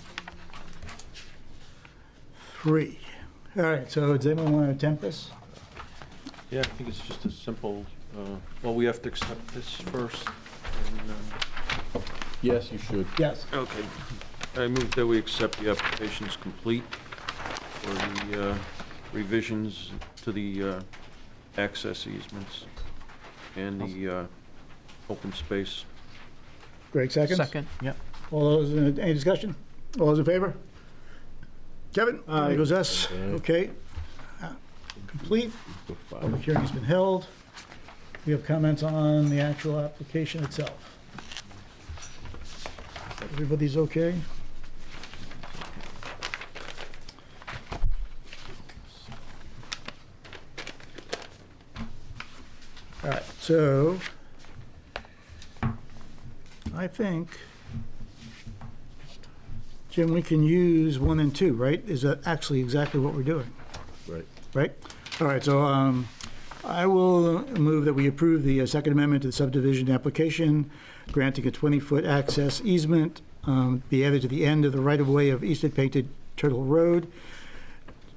Speaker 1: 3. All right, so does anyone want to attempt this?
Speaker 3: Yeah, I think it's just a simple, well, we have to accept this first. and,
Speaker 4: Yes, you should.
Speaker 1: Yes.
Speaker 3: Okay. I move that we accept the application as complete for the revisions to the access easements and the open space.
Speaker 1: Greg, seconds?
Speaker 2: Second, yep.
Speaker 1: All those, any discussion? All those in favor? Kevin? Aye. Goes yes. Okay. Complete. Public hearing has been held. We have comments on the actual application itself. Everybody's okay? All right, so I think, Jim, we can use 1 and 2, right? Is that actually exactly what we're doing?
Speaker 4: Right.
Speaker 1: Right? All right, so I will move that we approve the Second Amendment to the subdivision application, granting a 20-foot access easement be added to the end of the right-of-way of Eastern Painted Turtle Road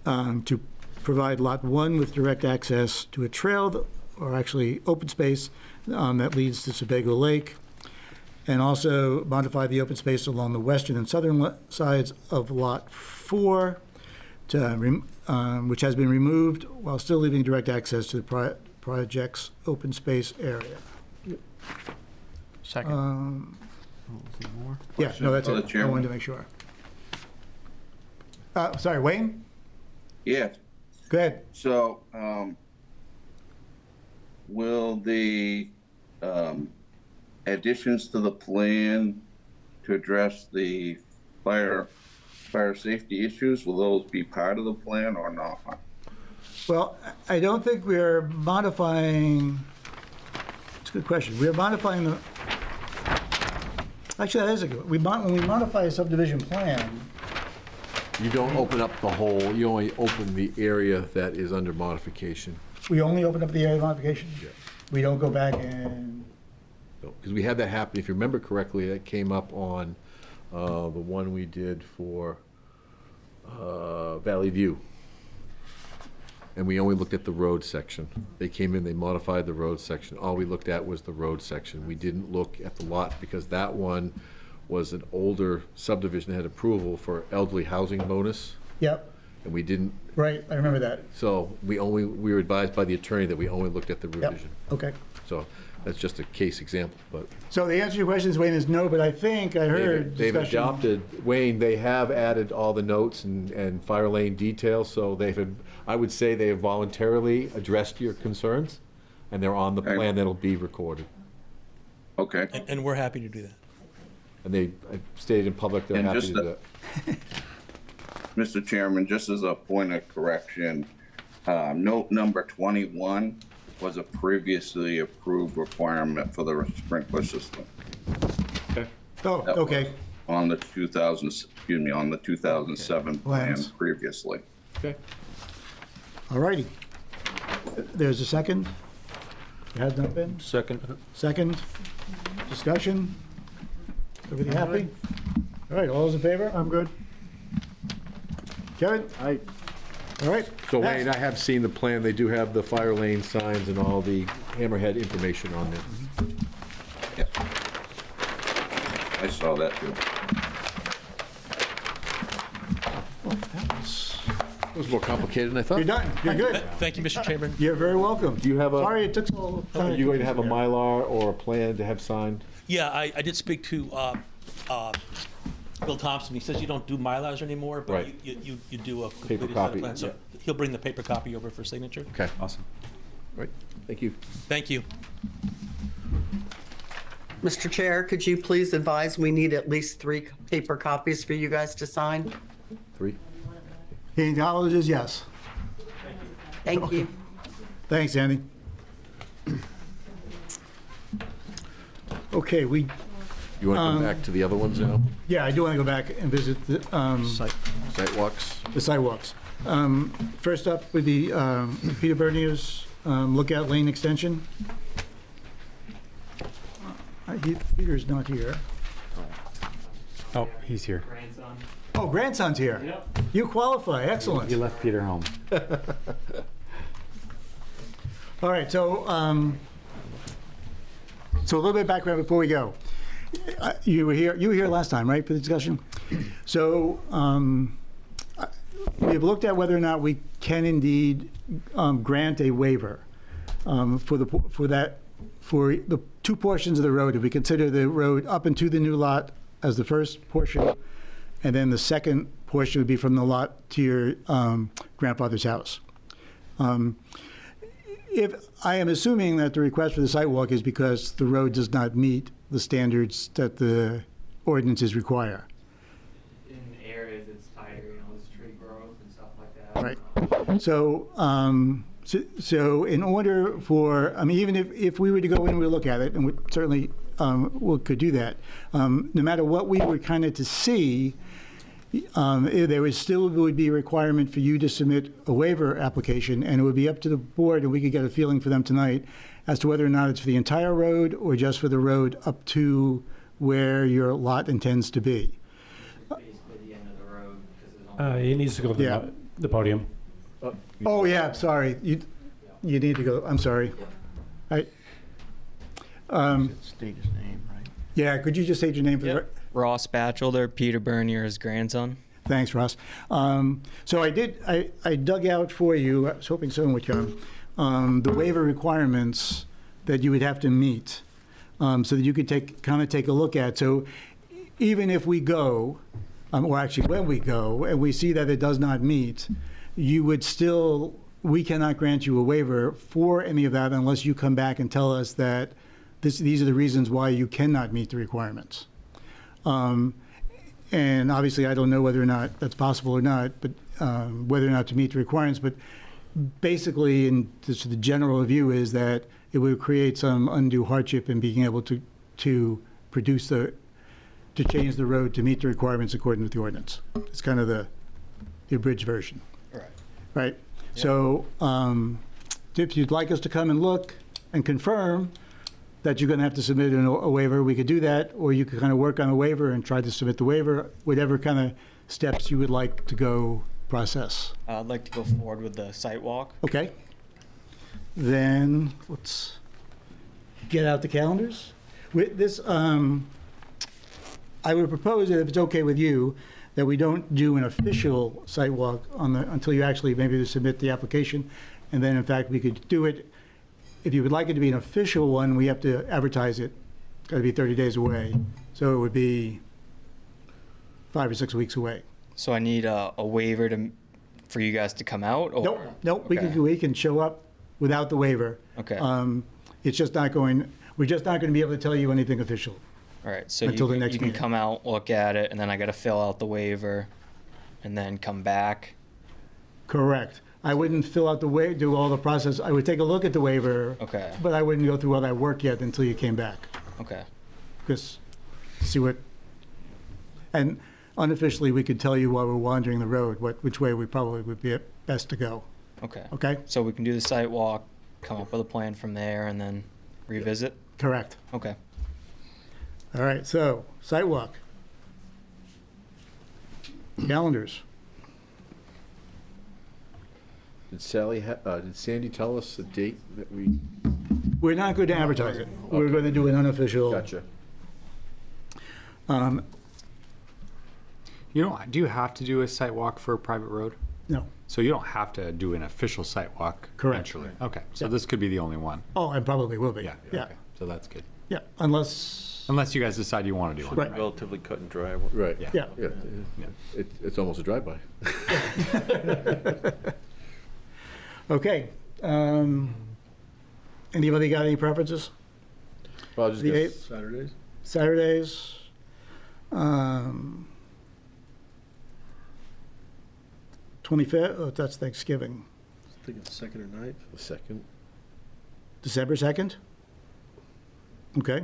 Speaker 1: to provide Lot 1 with direct access to a trail, or actually open space, that leads to Sebago Lake, and also modify the open space along the western and southern sides of Lot 4, which has been removed, while still leaving direct access to the project's open space area.
Speaker 2: Second. More?
Speaker 1: Yeah, no, that's
Speaker 9: Other
Speaker 1: it. I
Speaker 9: chairman?
Speaker 1: wanted to make sure. Sorry, Wayne?
Speaker 9: Yeah,
Speaker 1: Go ahead.
Speaker 9: so, will the, additions to the plan to address the fire safety issues, will those be part of the plan or not?
Speaker 1: Well, I don't think we're modifying, it's a good question. We're modifying the, actually, that is a good, when we modify a subdivision plan,
Speaker 4: You don't open up the whole, you only open the area that is under modification.
Speaker 1: we only open up the area of modification. We don't go back and,
Speaker 4: Because we had that happen, if you remember correctly, that came up on the one we did for Valley View. And we only looked at the road section. They came in, they modified the road section. All we looked at was the road section. We didn't look at the lot because that one was an older subdivision that had approval for elderly housing bonus.
Speaker 1: yep,
Speaker 4: And we didn't,
Speaker 1: right, I remember that.
Speaker 4: so we were advised by the attorney that we only looked at the
Speaker 1: Yep,
Speaker 4: revision.
Speaker 1: okay.
Speaker 4: So that's just a case example, but.
Speaker 1: So the answer to your question, Wayne, is no, but I think I heard
Speaker 4: They've
Speaker 1: discussion.
Speaker 4: adopted, Wayne, they have added all the notes and fire lane details, so I would say they have voluntarily addressed your concerns, and they're on the
Speaker 9: Okay.
Speaker 4: plan that'll be recorded.
Speaker 9: Okay,
Speaker 6: And we're happy to do that.
Speaker 4: And they stated in public they're
Speaker 9: And
Speaker 4: happy
Speaker 9: just
Speaker 4: to do
Speaker 9: the-
Speaker 4: that.
Speaker 9: Mr. Chairman, just as a point of correction, note number 21 was a previously approved requirement for the sprinkler system.
Speaker 1: Oh,
Speaker 9: That
Speaker 1: okay,
Speaker 9: was On the 2007 plan
Speaker 1: Plans.
Speaker 9: previously.
Speaker 4: Okay.
Speaker 1: all righty. There's a second? There has not been?
Speaker 3: Second?
Speaker 1: Second? Discussion? Everybody happy? All right, all those in favor? I'm good. Kevin?
Speaker 8: Aye.
Speaker 1: All right.
Speaker 4: So
Speaker 1: Next.
Speaker 4: Wayne, I have seen the plan, they do have the fire lane signs and all the hammerhead information on there.
Speaker 9: Yes. I saw that too.
Speaker 4: It was more complicated than I thought.
Speaker 1: You're done, you're good.
Speaker 6: Thank you, Mr. Chairman.
Speaker 1: You're very welcome.
Speaker 4: Do you have a-
Speaker 1: Sorry it took so long.
Speaker 4: Are you going to have a Mylar or a plan to have signed?
Speaker 6: Yeah, I did speak to Bill Thompson. He says you don't do Mylars anymore, but
Speaker 4: Right.
Speaker 6: you do a
Speaker 4: Paper
Speaker 6: completed set
Speaker 4: copy,
Speaker 6: of plans. So he'll bring the paper copy over for signature.
Speaker 4: Okay,
Speaker 7: Awesome.
Speaker 4: right, thank you.
Speaker 6: Thank you.
Speaker 10: Mr. Chair, could you please advise we need at least 3 paper copies for you guys to sign?
Speaker 4: 3?
Speaker 1: He acknowledges yes.
Speaker 10: Thank you.
Speaker 1: Thanks, Andy. Okay,
Speaker 4: You want to come back to the other ones now?
Speaker 1: yeah, I do want to go back and visit the
Speaker 4: Sidewalks?
Speaker 1: sidewalks. First up would be Peter Bernier's Lookout Lane extension. Peter's not here.
Speaker 7: Oh, he's here.
Speaker 1: Oh, grandson's here.
Speaker 6: Yep.
Speaker 1: You qualify, excellent.
Speaker 7: You left Peter home.
Speaker 1: All right, so a little bit of background before we go. You were here last time, right, for the discussion? So we've looked at whether or not we can indeed grant a waiver for the two portions of the road. If we consider the road up into the new lot as the first portion, and then the second portion would be from the lot to your grandfather's house. If I am assuming that the request for the sidewalk is because the road does not meet the standards that the ordinances require.
Speaker 2: In areas it's tighter, there's tree growth and stuff like that.
Speaker 1: Right. So in order for, I mean, even if we were to go in and we look at it, and we certainly could do that, no matter what we were kind of to see, there would be a requirement for you to submit a waiver application, and it would be up to the board, and we could get a feeling for them tonight as to whether or not it's for the entire road or just for the road up to where your lot intends to be.
Speaker 2: Basically the end of the road, because there's only
Speaker 11: He needs to go to
Speaker 1: Yeah.
Speaker 11: the podium.
Speaker 1: Oh, yeah, sorry. You need to go, I'm sorry.
Speaker 3: State his name, right?
Speaker 1: Yeah, could you just state your name for the record?
Speaker 12: Ross Batchelder, Peter Bernier, his grandson.
Speaker 1: Thanks, Ross. So I dug out for you, I was hoping someone would come, the waiver requirements that you would have to meet, so that you could take a look at. So even if we go, or actually when we go, and we see that it does not meet, we cannot grant you a waiver for any of that unless you come back and tell us that these are the reasons why you cannot meet the requirements. And obviously, I don't know whether or not that's possible or not, but whether or not to meet the requirements. But basically, and just the general view is that it would create some undue hardship in being able to change the road to meet the requirements according with the ordinance. It's kind of the abridged version. Right. So if you'd like us to come and look and confirm that you're going to have to submit a waiver, we could do that, or you could kind of work on a waiver and try to submit the waiver, whatever kind of steps you would like to go process.
Speaker 12: I'd like to go forward with the site walk.
Speaker 1: Okay. Then let's get out the calendars. With this, I would propose that if it's okay with you, that we don't do an official site walk until you actually maybe submit the application, and then in fact we could do it. If you would like it to be an official one, we have to advertise it. It's got to be 30 days away, so it would be 5 or 6 weeks away.
Speaker 12: So I need a waiver for you guys to come out? Or?
Speaker 1: Nope.
Speaker 12: Okay.
Speaker 1: We can show up without the waiver.
Speaker 12: Okay.
Speaker 1: It's just not going. We're just not going to be able to tell you anything official.
Speaker 12: All right, so
Speaker 1: Until the
Speaker 12: you
Speaker 1: next
Speaker 12: can
Speaker 1: meeting.
Speaker 12: come out, look at it, and then I got to fill out the waiver, and then come back.
Speaker 1: Correct. I wouldn't fill out do all the process. I would take a look at the waiver.
Speaker 12: Okay.
Speaker 1: But I wouldn't go through all that work yet until you came back.
Speaker 12: Okay.
Speaker 1: Because see what. And unofficially, we could tell you while we're wandering the road which way we probably would be best to go.
Speaker 12: Okay.
Speaker 1: Okay.
Speaker 12: So we can do the site walk, come up with a plan from there, and then revisit?
Speaker 1: Correct.
Speaker 12: Okay.
Speaker 1: All right. So site walk. Calendars.
Speaker 4: Did Sandy tell us a date that we?
Speaker 1: We're not going to advertise it. We're going to do an unofficial.
Speaker 4: Gotcha.
Speaker 7: Do you have to do a site walk for a private road?
Speaker 1: No.
Speaker 7: So you don't have to do an official site walk?
Speaker 1: Correct.
Speaker 7: Eventually? Okay, so
Speaker 1: Yeah.
Speaker 7: this could be the only one?
Speaker 1: Oh, I probably will be.
Speaker 7: Yeah.
Speaker 1: Yeah.
Speaker 7: Okay, so that's good.
Speaker 1: Yeah. Unless.
Speaker 7: Unless you guys decide you want to do one.
Speaker 1: Right.
Speaker 3: Relatively cut and dry.
Speaker 4: Right.
Speaker 7: Yeah.
Speaker 1: Yeah.
Speaker 4: Yeah. It's almost a drive-by.
Speaker 1: Okay. Anybody got any preferences?
Speaker 4: Well, I'll just
Speaker 1: The
Speaker 4: guess
Speaker 1: 8th?
Speaker 4: Saturdays.
Speaker 1: Saturdays. 25th. Oh, that's Thanksgiving.
Speaker 2: I think it's 2nd or 9th.
Speaker 4: The second.
Speaker 1: December 2nd? Okay.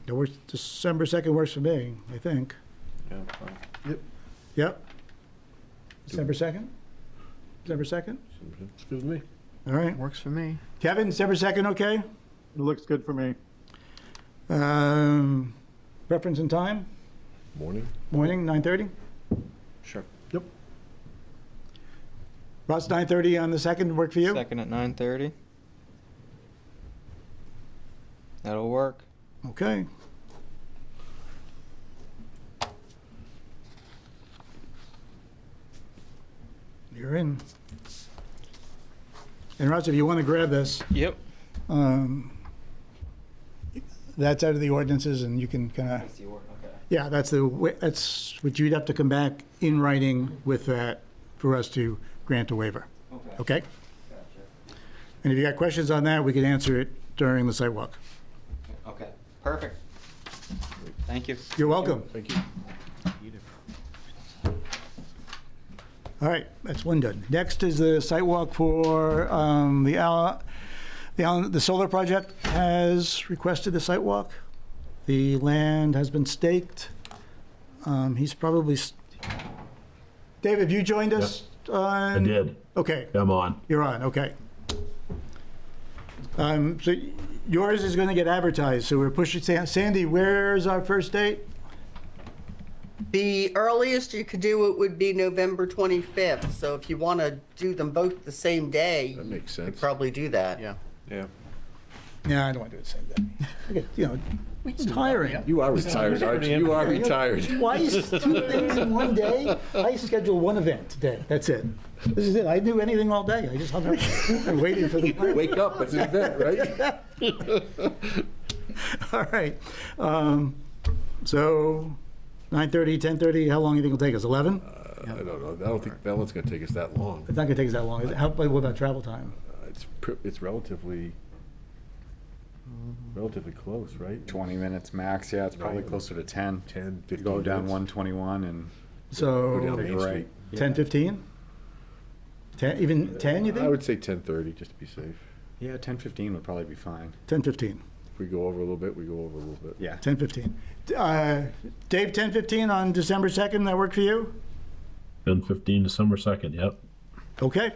Speaker 1: That works. December 2nd works for me, I think.
Speaker 3: Yeah, fine.
Speaker 1: Yep. December 2nd? December 2nd?
Speaker 4: It's good with me.
Speaker 1: All right.
Speaker 7: Works for me.
Speaker 1: Kevin, December 2nd, okay?
Speaker 8: It looks good for me.
Speaker 1: Preference and time?
Speaker 4: Morning?
Speaker 1: Morning, 9:30?
Speaker 3: Sure.
Speaker 8: Yep.
Speaker 1: Ross, 9:30 on the 2nd, work for you?
Speaker 12: Second at 9:30. That'll work.
Speaker 1: Okay. You're in. And Ross, if you want to grab this,
Speaker 12: Yep.
Speaker 1: that's out of the ordinances, and you can kind of, yeah, that's what you'd have to come back in writing with that for us to grant a waiver. Okay? And if you got questions on that, we can answer it during the site walk.
Speaker 12: Okay. Perfect. Thank you.
Speaker 1: You're welcome.
Speaker 4: Thank you.
Speaker 1: All right, that's one done. Next is the site walk for the solar project has requested the site walk. The land has been staked. He's probably, Dave, have you joined us?
Speaker 11: I did.
Speaker 1: Okay,
Speaker 11: I'm on.
Speaker 1: you're on, okay. So yours is going to get advertised, so we're pushing, Sandy, where's our first date?
Speaker 10: The earliest you could do it would be November 25th. So if you want to do them both the same day,
Speaker 4: That makes
Speaker 10: you could
Speaker 4: sense.
Speaker 10: probably do that.
Speaker 7: Yeah.
Speaker 4: Yeah.
Speaker 1: Yeah, I don't want to do the same day. I get, you know, it's tiring.
Speaker 4: You are retired, aren't you? You are retired.
Speaker 1: Why is 2 things in one day? I schedule one event today. That's it. This is it. I do anything all day. I just hung out and waited for the.
Speaker 4: Wake up, it's an event, right?
Speaker 1: All right. So 9:30, 10:30. How long do you think it'll take us? 11?
Speaker 4: I don't know. I don't think that one's gonna take us that long.
Speaker 1: It's not gonna take us that long. Is it? What about travel time?
Speaker 4: It's relatively close, right?
Speaker 7: 20 minutes max, yeah, it's probably
Speaker 4: Right.
Speaker 7: closer to 10.
Speaker 4: 10, 15
Speaker 7: Go down
Speaker 4: minutes.
Speaker 7: 121 and
Speaker 1: So
Speaker 4: Go down
Speaker 7: take a
Speaker 4: Main
Speaker 7: right.
Speaker 4: Street.
Speaker 1: 10, 15? 10, even 10, you
Speaker 4: I
Speaker 1: think?
Speaker 4: would say 10:30, just to be safe.
Speaker 7: Yeah, 10:15 would probably be fine.
Speaker 1: 10, 15.
Speaker 4: If we go over a little bit, we go over a little bit.
Speaker 7: Yeah.
Speaker 1: 10, 15. Dave, 10, 15 on December 2nd. That work for you?
Speaker 11: 10:15, December 2nd, yep.
Speaker 1: Okay.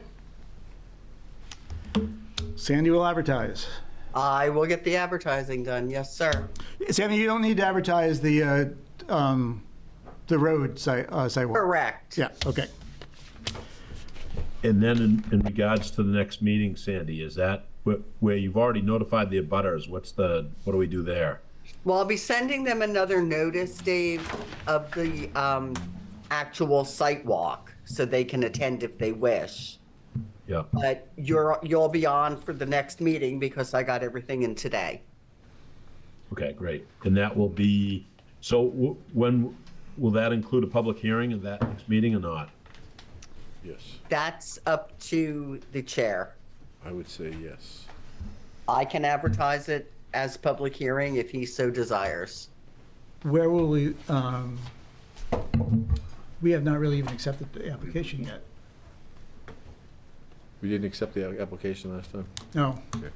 Speaker 1: Sandy will advertise.
Speaker 10: I will get the advertising done. Yes, sir.
Speaker 1: Sandy, you don't need to advertise the road sidewalk.
Speaker 10: Correct.
Speaker 1: Yeah, okay.
Speaker 11: And then in regards to the next meeting, Sandy, is that where you've already notified the abutters? What do we do there?
Speaker 10: Well, I'll be sending them another notice, Dave, of the actual site walk, so they can attend if they wish.
Speaker 11: Yeah,
Speaker 10: But you'll be on for the next meeting because I got everything in today.
Speaker 11: okay, great. And that will be, so when, will that include a public hearing in that next meeting or not?
Speaker 4: Yes,
Speaker 10: That's up to the chair.
Speaker 4: I would say yes.
Speaker 10: I can advertise it as public hearing if he so desires.
Speaker 1: Where will we have not really even accepted the application yet.
Speaker 4: We didn't accept the application last time?
Speaker 1: No.
Speaker 4: Okay.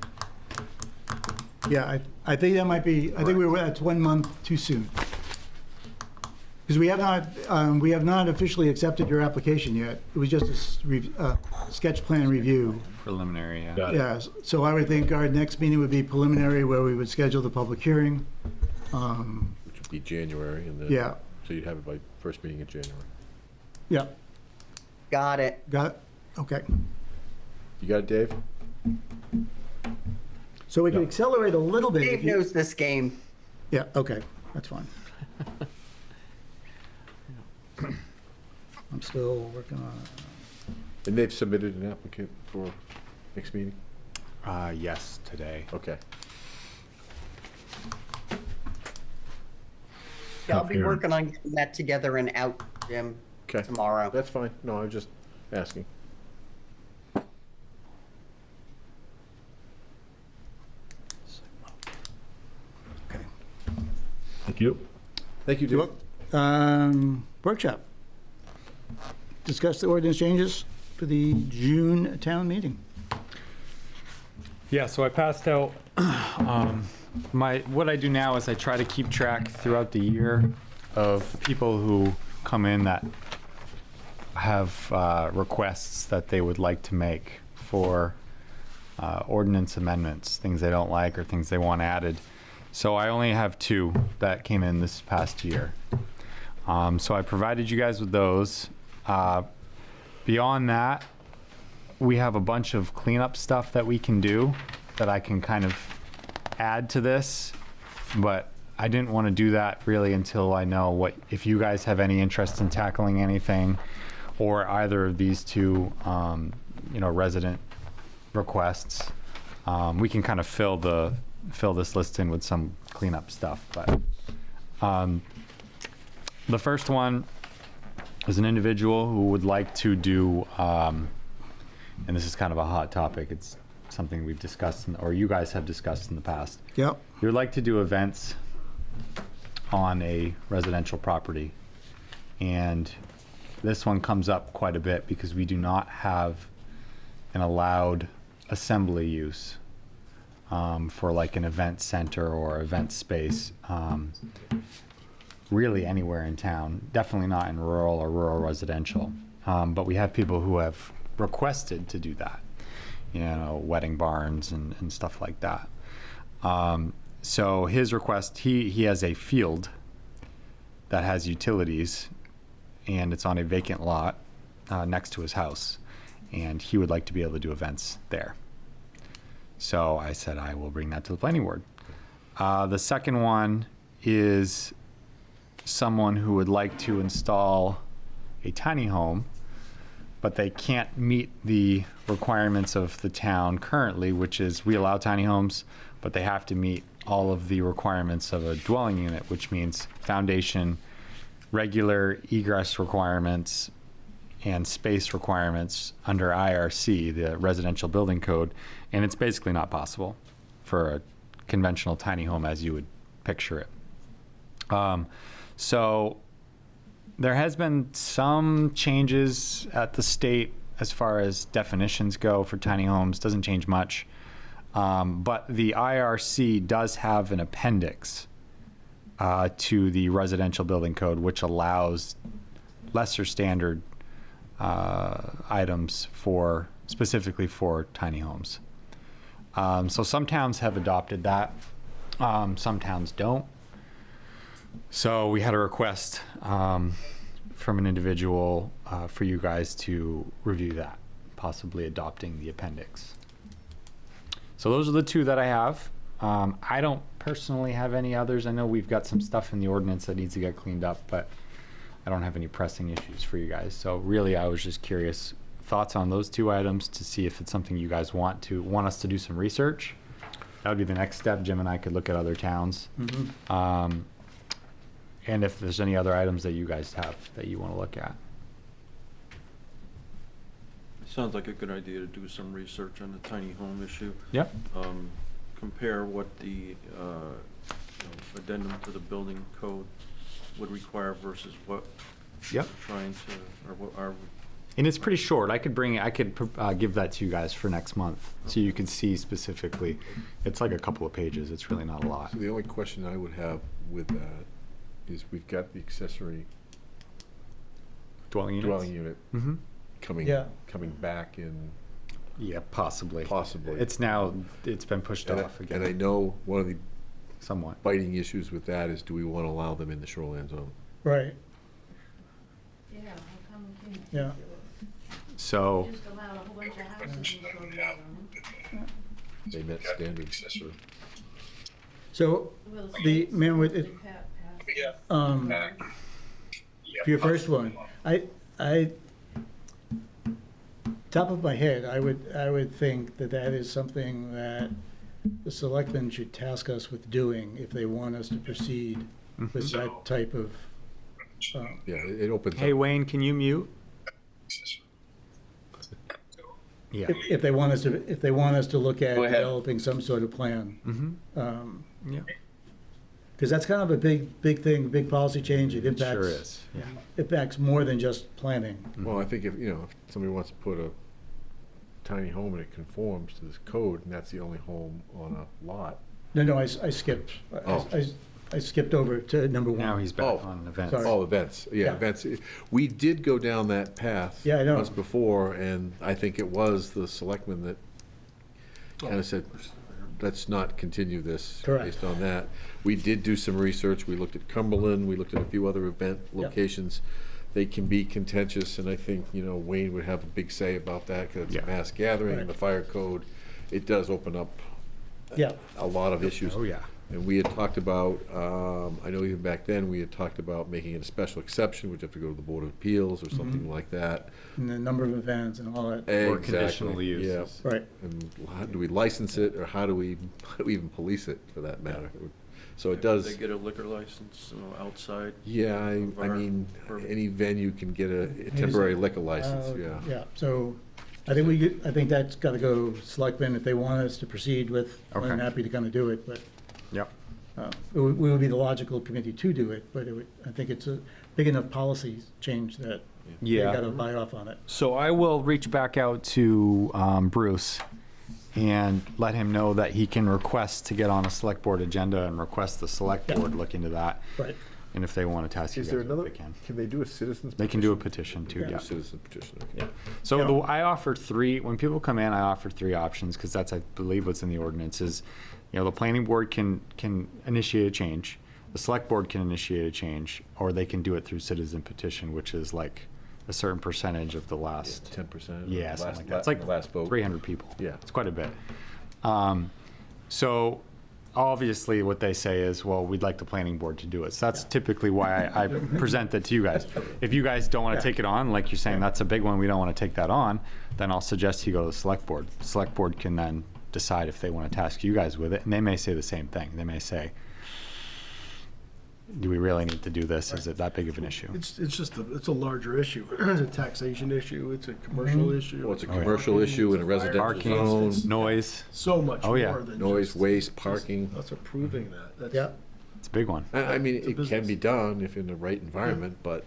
Speaker 1: Yeah, I think that might be, I think that's 1 month too soon. Because we have not officially accepted your application yet. It was just a sketch plan review.
Speaker 7: Preliminary, yeah.
Speaker 11: Got it.
Speaker 1: Yeah, so I would think our next meeting would be preliminary, where we would schedule the public hearing.
Speaker 4: Which would be January, and then.
Speaker 1: Yeah,
Speaker 4: So you'd have it by first meeting in January.
Speaker 1: yeah,
Speaker 10: Got it.
Speaker 1: got it? Okay.
Speaker 4: You got it, Dave?
Speaker 1: So we can accelerate a little bit.
Speaker 10: Dave knows this game.
Speaker 1: Yeah, okay, that's fine. I'm still working on it.
Speaker 4: And they've submitted an applicant for next meeting?
Speaker 7: Yes, today.
Speaker 4: Okay.
Speaker 10: Yeah, I'll
Speaker 11: Tough
Speaker 10: be
Speaker 11: hearing.
Speaker 10: working on getting that together and out, Jim,
Speaker 4: Okay.
Speaker 10: tomorrow.
Speaker 4: That's fine. No, I was just asking.
Speaker 1: Okay.
Speaker 11: Thank you.
Speaker 4: Thank you,
Speaker 1: You're
Speaker 4: Dave.
Speaker 1: welcome. Workshop. Discuss the ordinance changes for the June town meeting.
Speaker 7: Yeah, so I passed out, what I do now is I try to keep track throughout the year of people who come in that have requests that they would like to make for ordinance amendments, things they don't like or things they want added. So I only have 2 that came in this past year. So I provided you guys with those. Beyond that, we have a bunch of cleanup stuff that we can do that I can kind of add to this, but I didn't want to do that really until I know if you guys have any interest in tackling anything, or either of these 2, resident requests. We can kind of fill this list in with some cleanup stuff, but the first one is an individual who would like to do, and this is kind of a hot topic. It's something we've discussed, or you guys have discussed in the past.
Speaker 1: Yep.
Speaker 7: You would like to do events on a residential property. And this one comes up quite a bit because we do not have an allowed assembly use for like an event center or event space really anywhere in town. Definitely not in rural or rural residential. But we have people who have requested to do that. Wedding barns and stuff like that. So his request, he has a field that has utilities, and it's on a vacant lot next to his house, and he would like to be able to do events there. So I said I will bring that to the planning board. The second one is someone who would like to install a tiny home, but they can't meet the requirements of the town currently, which is we allow tiny homes, but they have to meet all of the requirements of a dwelling unit, which means foundation, regular egress requirements, and space requirements under IRC, the residential building code. And it's basically not possible for a conventional tiny home as you would picture it. So there has been some changes at the state as far as definitions go for tiny homes. Doesn't change much. But the IRC does have an appendix to the residential building code, which allows lesser standard items specifically for tiny homes. So some towns have adopted that. Some towns don't. So we had a request from an individual for you guys to review that, possibly adopting the appendix. So those are the 2 that I have. I don't personally have any others. I know we've got some stuff in the ordinance that needs to get cleaned up, but I don't have any pressing issues for you guys. So really, I was just curious, thoughts on those 2 items to see if it's something you guys want us to do some research. That would be the next step. Jim and I could look at other towns. Mm-hmm. And if there's any other items that you guys have that you want to look at.
Speaker 3: Sounds like a good idea to do some research on the tiny home issue.
Speaker 7: Yep.
Speaker 3: Compare what the addendum to the building code would require versus what
Speaker 7: Yep.
Speaker 3: we're trying to, or what are.
Speaker 7: And it's pretty short. I could give that to you guys for next month, so you can see specifically. It's like a couple of pages. It's really not a lot.
Speaker 4: So the only question I would have with that is we've got the accessory
Speaker 7: Dwelling
Speaker 4: unit
Speaker 7: Mm-hmm.
Speaker 4: coming back in.
Speaker 7: Yeah, possibly.
Speaker 4: Possibly.
Speaker 7: It's been pushed off again.
Speaker 4: And I know one of the
Speaker 7: somewhat
Speaker 4: biting issues with that is, do we want to allow them in the shoreline zone?
Speaker 1: Right.
Speaker 5: Yeah, how come we can't?
Speaker 1: Yeah.
Speaker 7: So
Speaker 5: Just allowed a whole bunch of houses in the shoreline zone.
Speaker 4: They met standards.
Speaker 1: So
Speaker 5: Well,
Speaker 1: the
Speaker 5: states
Speaker 1: man with
Speaker 5: do
Speaker 1: it,
Speaker 5: pass.
Speaker 1: for your first one, I top of my head, I would think that is something that the selectmen should task us with doing if they want us to proceed with that type of.
Speaker 4: Yeah, it opens
Speaker 7: hey
Speaker 4: up.
Speaker 7: Wayne, can you mute? Yeah.
Speaker 1: If they want us to look at
Speaker 9: Go ahead.
Speaker 1: developing some sort of plan.
Speaker 7: Mm-hmm. Yeah.
Speaker 1: Because that's kind of a big thing, big policy change. It impacts.
Speaker 7: Sure is. Yeah.
Speaker 1: Impacts more than just planning.
Speaker 4: Well, I think if somebody wants to put a tiny home and it conforms to this code, and that's the only home on a lot.
Speaker 1: No, I skipped.
Speaker 4: Oh.
Speaker 1: I skipped over to number 1.
Speaker 7: Now he's back
Speaker 4: Oh,
Speaker 7: on events.
Speaker 1: sorry.
Speaker 4: Oh, events. Yeah,
Speaker 1: Yeah.
Speaker 4: events. We did go down that path
Speaker 1: Yeah, I know.
Speaker 4: once before, and I think it was the selectmen that kind of said, let's not continue this
Speaker 1: Correct.
Speaker 4: based on that. We did do some research. We looked at Cumberland. We looked at a few other event locations. They can be contentious, and I think, Wayne would have a big say about that because it's a mass gathering,
Speaker 1: Right.
Speaker 4: the fire code. It does open up
Speaker 1: Yeah.
Speaker 4: a lot of issues.
Speaker 7: Oh, yeah.
Speaker 4: And we had talked about, I know even back then, we had talked about making it a special exception, which have to go to the Board of Appeals or something like that.
Speaker 1: And the number of events and all that.
Speaker 7: Or
Speaker 4: Exactly,
Speaker 7: conditional
Speaker 4: yeah.
Speaker 7: uses.
Speaker 1: Right.
Speaker 4: And how do we license it, or how do we even police it, for that matter? So it
Speaker 3: They
Speaker 4: does,
Speaker 3: get a liquor license, outside.
Speaker 4: yeah, I mean, any venue can get a temporary liquor license, yeah.
Speaker 1: Yeah, so I think that's got to go selectmen if they want us to proceed with. I'm
Speaker 7: Okay.
Speaker 1: happy to kind of do it, but
Speaker 7: Yep.
Speaker 1: we would be the logical committee to do it, but I think it's a big enough policy change that they
Speaker 7: Yeah.
Speaker 1: got to buy off on it.
Speaker 7: So I will reach back out to Bruce and let him know that he can request to get on a select board agenda and request the select board look into that.
Speaker 1: Right.
Speaker 7: And if they want to task you
Speaker 4: Is
Speaker 7: guys,
Speaker 4: there
Speaker 7: with it,
Speaker 4: another,
Speaker 7: they can.
Speaker 4: can they do a citizen's petition?
Speaker 7: They can do a petition too, yeah.
Speaker 4: Citizen petition, okay.
Speaker 7: So
Speaker 1: Yeah.
Speaker 7: I offer three, when people come in, I offer three options, because that's, I believe, what's in the ordinance is, the planning board can initiate a change, the select board can initiate a change, or they can do it through citizen petition, which is like a certain percentage of the last,
Speaker 4: 10%?
Speaker 7: yeah, something like that. It's like
Speaker 4: last vote.
Speaker 7: 300 people.
Speaker 4: Yeah.
Speaker 7: It's quite a bit. So obviously what they say is, well, we'd like the planning board to do it. So that's typically why I present that to you guys. If you guys don't want to take it on, like you're saying, that's a big one, we don't want to take that on, then I'll suggest you go to the select board. The select board can then decide if they want to task you guys with it, and they may say the same thing. They may say, do we really need to do this? Is it that big of an issue?
Speaker 13: It's just, it's a larger issue. It's a taxation issue, it's a commercial issue.
Speaker 4: Well, it's a
Speaker 7: Oh, yeah.
Speaker 4: commercial issue in a residential
Speaker 7: Parking,
Speaker 4: zone,
Speaker 7: noise,
Speaker 13: So much
Speaker 7: Oh, yeah.
Speaker 13: more than
Speaker 4: noise,
Speaker 13: just-
Speaker 4: waste, parking.
Speaker 13: That's approving that. That's-
Speaker 1: Yeah.
Speaker 7: it's a big one.
Speaker 4: I mean,
Speaker 13: It's a
Speaker 4: it can
Speaker 13: business.
Speaker 4: be done if in the right environment, but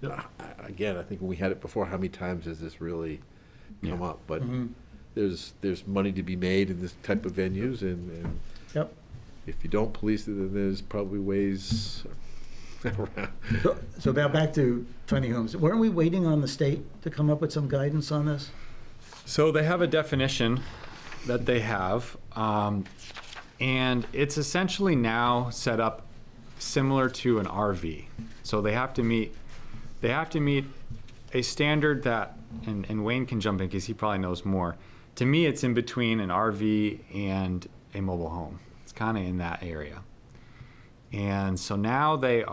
Speaker 13: Yep.
Speaker 4: again, I think when we had it before, how many times has this really come
Speaker 7: Yeah.
Speaker 4: up? But
Speaker 1: Mm-hmm.
Speaker 4: there's money to be made in this type of venues, and
Speaker 1: Yep.
Speaker 4: if you don't police it, then there's probably ways around.
Speaker 1: So now back to tiny homes. Weren't we waiting on the state to come up with some guidance on this?
Speaker 7: So they have a definition that they have, and it's essentially now set up similar to an RV. So they have to meet a standard that, and Wayne can jump in because he probably knows more. To me, it's in between an RV and a mobile home. It's kind of in that area. And so now they're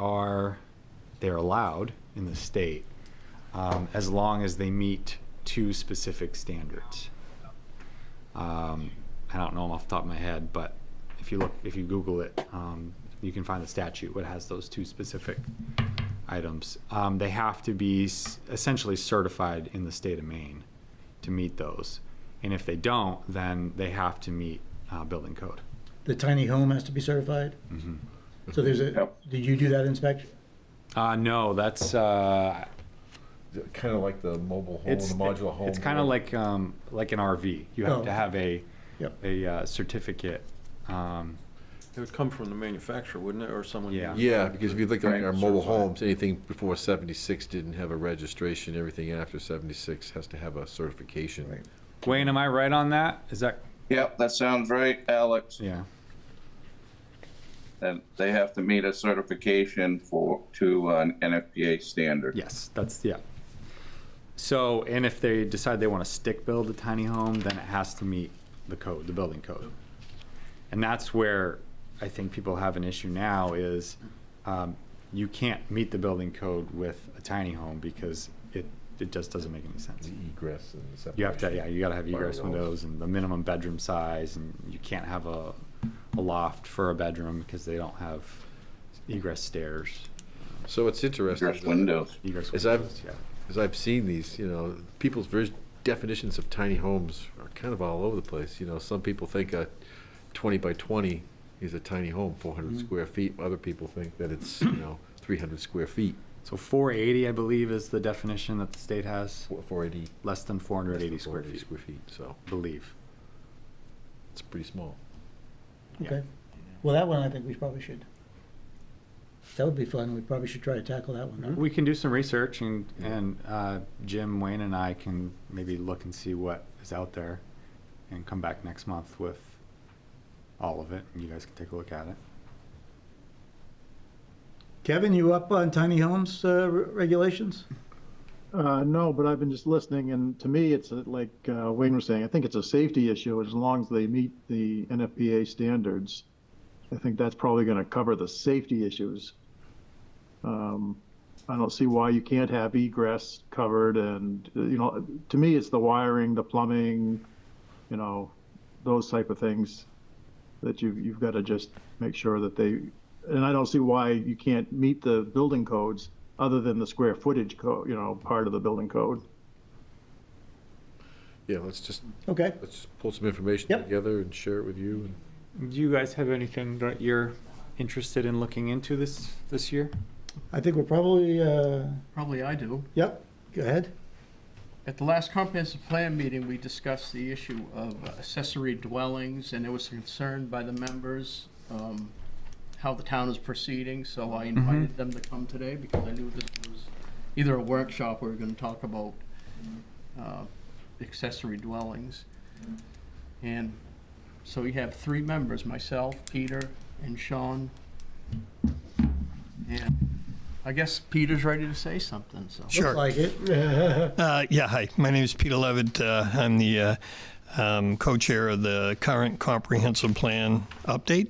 Speaker 7: allowed in the state as long as they meet two specific standards. I don't know them off the top of my head, but if you Google it, you can find the statute that has those two specific items. They have to be essentially certified in the state of Maine to meet those. And if they don't, then they have to meet building code.
Speaker 1: The tiny home has to be certified?
Speaker 7: Mm-hmm.
Speaker 1: So there's did you do that inspection?
Speaker 7: No, that's
Speaker 4: Kind of like the mobile home, the modular home.
Speaker 7: It's kind of like an RV. You have
Speaker 1: Oh.
Speaker 7: to have a
Speaker 1: Yep.
Speaker 7: certificate.
Speaker 3: It would come from the manufacturer, wouldn't it, or someone?
Speaker 7: Yeah.
Speaker 4: Yeah, because if you look at
Speaker 9: Right.
Speaker 4: our mobile homes, anything before 76 didn't have a registration, everything after 76 has to have a certification.
Speaker 1: Right.
Speaker 7: Wayne, am I right on that? Is that,
Speaker 9: Yep, that sounds right, Alex.
Speaker 7: yeah.
Speaker 9: And they have to meet a certification to an NFPA standard.
Speaker 7: Yes, yeah. So, and if they decide they want to stick build a tiny home, then it has to meet the code, the building code. And that's where I think people have an issue now is you can't meet the building code with a tiny home because it just doesn't make any sense.
Speaker 4: The egress and the separation.
Speaker 7: You have to, you gotta have egress
Speaker 4: Firewalls.
Speaker 7: windows and the minimum bedroom size, and you can't have a loft for a bedroom because they don't have egress stairs.
Speaker 4: So it's interesting.
Speaker 9: Egress windows.
Speaker 7: Egress
Speaker 4: As
Speaker 7: windows, yeah.
Speaker 4: As I've seen these, people's definitions of tiny homes are kind of all over the place. Some people think a 20 by 20 is a tiny home, 400 square feet. Other people think that it's, 300 square feet.
Speaker 7: So 480, I believe, is the definition that the state has.
Speaker 4: 480.
Speaker 7: Less than 480 square
Speaker 4: 480
Speaker 7: feet,
Speaker 4: square feet, so
Speaker 7: I believe.
Speaker 4: it's pretty small.
Speaker 1: Okay. Well, that one I think we probably should. That would be fun. We probably should try to tackle that one, huh?
Speaker 7: We can do some research and Jim, Wayne, and I can maybe look and see what is out there. and come back next month with all of it, and you guys can take a look at it.
Speaker 1: Kevin, you up on tiny homes regulations?
Speaker 8: No, but I've been just listening, and to me, it's like Wayne was saying, I think it's a safety issue as long as they meet the NFPA standards. I think that's probably going to cover the safety issues. I don't see why you can't have egress covered, and, you know, to me, it's the wiring, the plumbing, you know, those type of things that you've got to just make sure that they, and I don't see why you can't meet the building codes other than the square footage code, you know, part of the building code.
Speaker 4: Yeah, let's just pull some information together and share it with you.
Speaker 14: Do you guys have anything that you're interested in looking into this year?
Speaker 1: I think we're probably,
Speaker 13: Probably I do.
Speaker 1: yep, go ahead.
Speaker 13: At the last comprehensive plan meeting, we discussed the issue of accessory dwellings, and there was concern by the members how the town is proceeding, so I invited them to come today because I knew this was either a workshop or we were going to talk about accessory dwellings. And so we have 3 members, myself, Peter, and Sean. And I guess Peter's ready to say something, so.
Speaker 1: Looks like it.
Speaker 15: Yeah, hi. My name is Peter Levitt. I'm the co-chair of the current comprehensive plan update.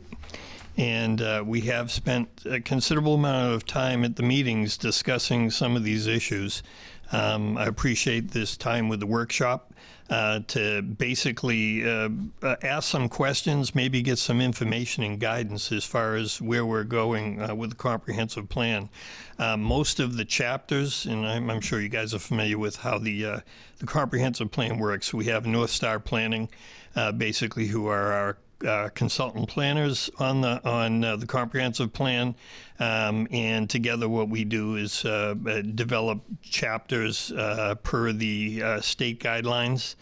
Speaker 15: And we have spent a considerable amount of time at the meetings discussing some of these issues. I appreciate this time with the workshop to basically ask some questions, maybe get some information and guidance as far as where we're going with the comprehensive plan. Most of the chapters, and I'm sure you guys are familiar with how the comprehensive plan works. We have North Star Planning, basically, who are our consultant planners on the comprehensive plan, and together what we do is develop chapters per the state guidelines.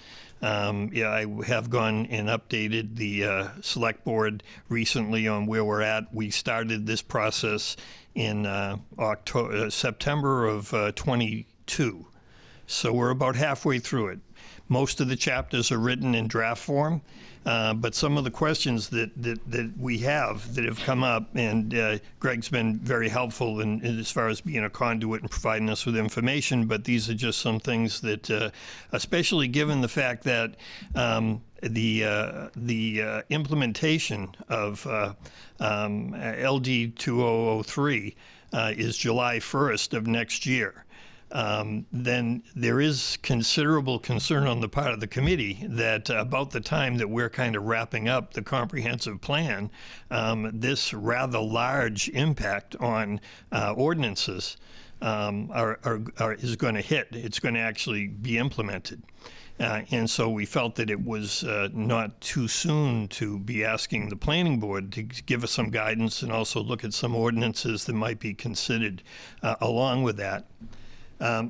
Speaker 15: I have gone and updated the select board recently on where we're at. We started this process in September of 22, so we're about halfway through it. Most of the chapters are written in draft form. But some of the questions that we have that have come up, and Greg's been very helpful in as far as being a conduit and providing us with information, but these are just some things that, especially given the fact that the implementation of LD 2003 is July 1st of next year. Then there is considerable concern on the part of the committee that about the time that we're kind of wrapping up the comprehensive plan, this rather large impact on ordinances is going to hit. It's going to actually be implemented. And so we felt that it was not too soon to be asking the planning board to give us some guidance and also look at some ordinances that might be considered along with that.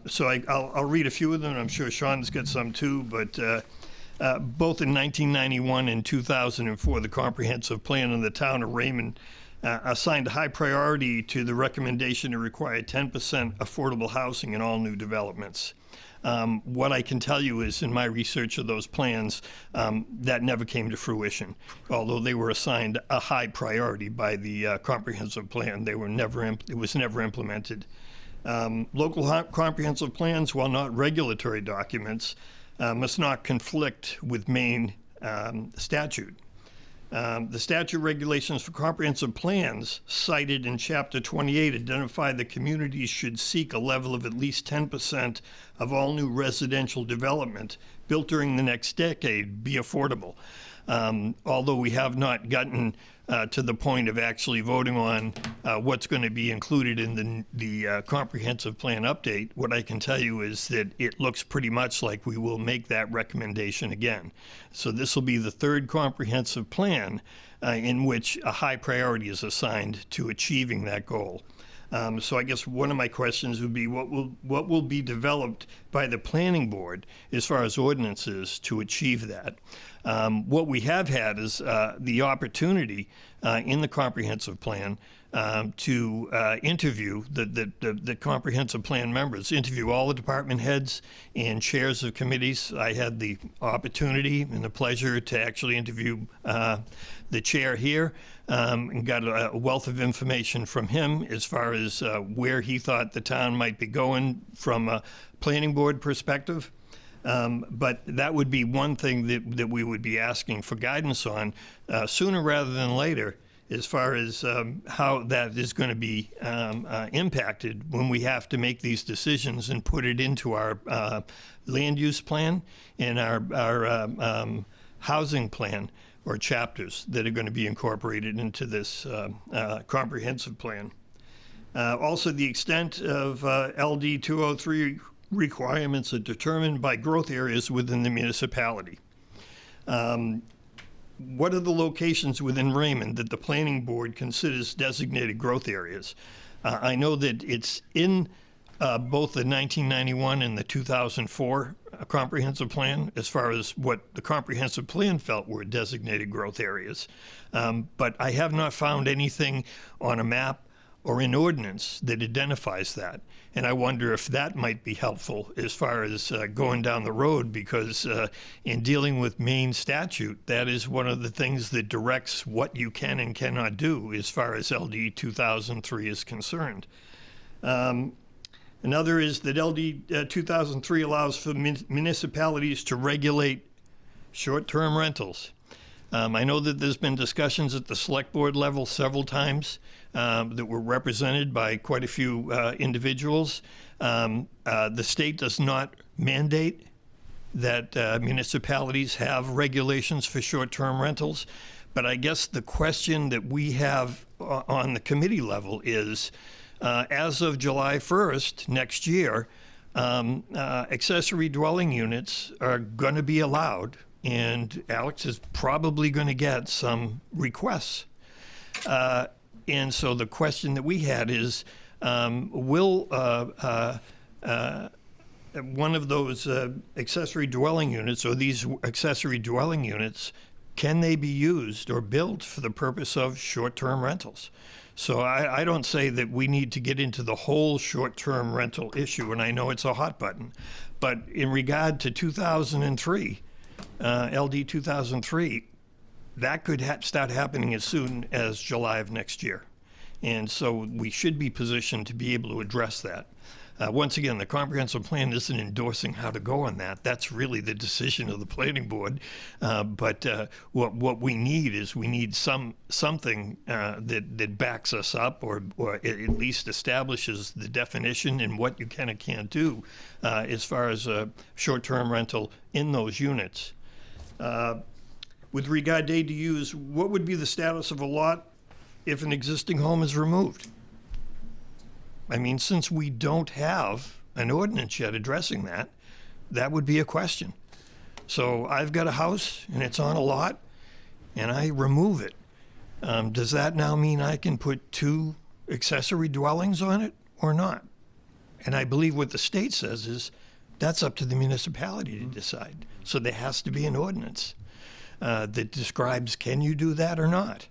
Speaker 15: So I'll read a few of them. I'm sure Sean's got some too, but both in 1991 and 2004, the comprehensive plan of the town of Raymond assigned a high priority to the recommendation to require 10% affordable housing in all new developments. What I can tell you is in my research of those plans, that never came to fruition. Although they were assigned a high priority by the comprehensive plan, it was never implemented. Local comprehensive plans, while not regulatory documents, must not conflict with Maine statute. The statute regulations for comprehensive plans cited in Chapter 28 identify that communities should seek a level of at least 10% of all new residential development built during the next decade be affordable. Although we have not gotten to the point of actually voting on what's going to be included in the comprehensive plan update, what I can tell you is that it looks pretty much like we will make that recommendation again. So this will be the third comprehensive plan in which a high priority is assigned to achieving that goal. So I guess one of my questions would be what will be developed by the planning board as far as ordinances to achieve that. What we have had is the opportunity in the comprehensive plan to interview the comprehensive plan members, interview all the department heads and chairs of committees. I had the opportunity and the pleasure to actually interview the chair here and got a wealth of information from him as far as where he thought the town might be going from a planning board perspective. But that would be one thing that we would be asking for guidance on sooner rather than later, as far as how that is going to be impacted when we have to make these decisions and put it into our land use plan and our housing plan or chapters that are going to be incorporated into this comprehensive plan. Also, the extent of LD 203 requirements are determined by growth areas within the municipality. What are the locations within Raymond that the planning board considers designated growth areas? I know that it's in both the 1991 and the 2004 comprehensive plan as far as what the comprehensive plan felt were designated growth areas. But I have not found anything on a map or in ordinance that identifies that. And I wonder if that might be helpful as far as going down the road, because in dealing with Maine statute, that is one of the things that directs what you can and cannot do as far as LD 2003 is concerned. Another is that LD 2003 allows for municipalities to regulate short-term rentals. I know that there's been discussions at the select board level several times that were represented by quite a few individuals. The state does not mandate that municipalities have regulations for short-term rentals, but I guess the question that we have on the committee level is, as of July 1st next year, accessory dwelling units are going to be allowed, and Alex is probably going to get some requests. And so the question that we had is, will one of those accessory dwelling units, or these accessory dwelling units, can they be used or built for the purpose of short-term rentals? So I don't say that we need to get into the whole short-term rental issue, and I know it's a hot button, but in regard to 2003, LD 2003, that could start happening as soon as July of next year. And so we should be positioned to be able to address that. Once again, the comprehensive plan isn't endorsing how to go on that. That's really the decision of the planning board. But what we need is something that backs us up, or at least establishes the definition and what you can and can't do as far as a short-term rental in those units. With regard to ADUs, what would be the status of a lot if an existing home is removed? I mean, since we don't have an ordinance yet addressing that, that would be a question. So I've got a house and it's on a lot and I remove it. Does that now mean I can put 2 accessory dwellings on it or not? And I believe what the state says is that's up to the municipality to decide. So there has to be an ordinance that describes, can you do that or not?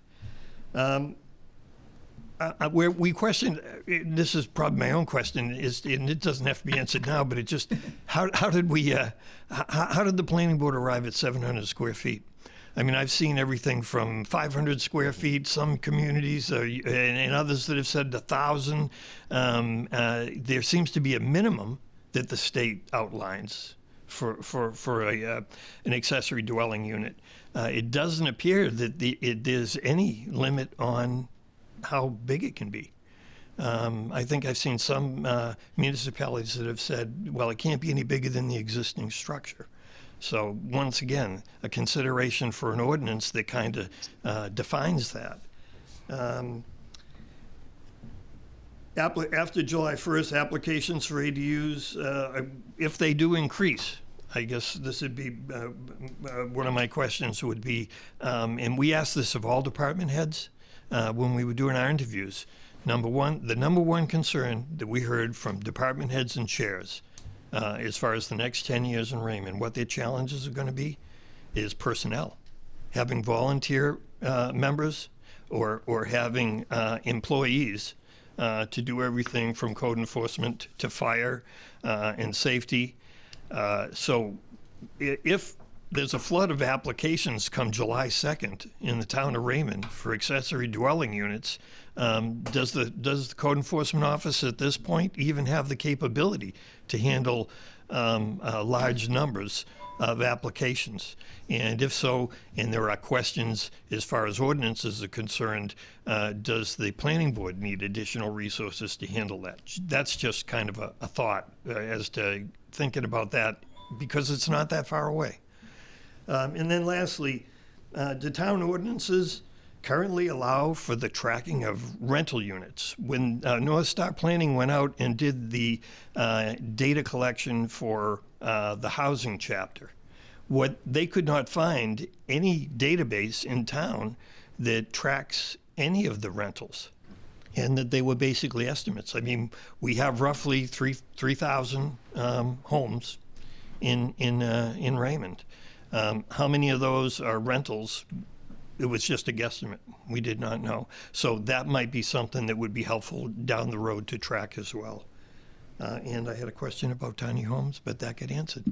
Speaker 15: Where we question, this is probably my own question, and it doesn't have to be answered now, but it just, how did the planning board arrive at 700 square feet? I mean, I've seen everything from 500 square feet, some communities, and others that have said 1,000. There seems to be a minimum that the state outlines for an accessory dwelling unit. It doesn't appear that there's any limit on how big it can be. I think I've seen some municipalities that have said, well, it can't be any bigger than the existing structure. So once again, a consideration for an ordinance that kind of defines that. After July 1st, applications for ADUs, if they do increase, I guess this would be one of my questions would be, and we asked this of all department heads when we were doing our interviews. The number one concern that we heard from department heads and chairs as far as the next 10 years in Raymond, what their challenges are going to be, is personnel. Having volunteer members or having employees to do everything from code enforcement to fire and safety. So if there's a flood of applications come July 2nd in the town of Raymond for accessory dwelling units, does the code enforcement office at this point even have the capability to handle large numbers of applications? And if so, and there are questions as far as ordinances are concerned, does the planning board need additional resources to handle that? That's just kind of a thought as to thinking about that, because it's not that far away. And then lastly, do town ordinances currently allow for the tracking of rental units? When North Star Planning went out and did the data collection for the housing chapter, what they could not find any database in town that tracks any of the rentals, and that they were basically estimates. I mean, we have roughly 3,000 homes in Raymond. How many of those are rentals? It was just a guesstimate. We did not know. So that might be something that would be helpful down the road to track as well. And I had a question about tiny homes, but that got answered.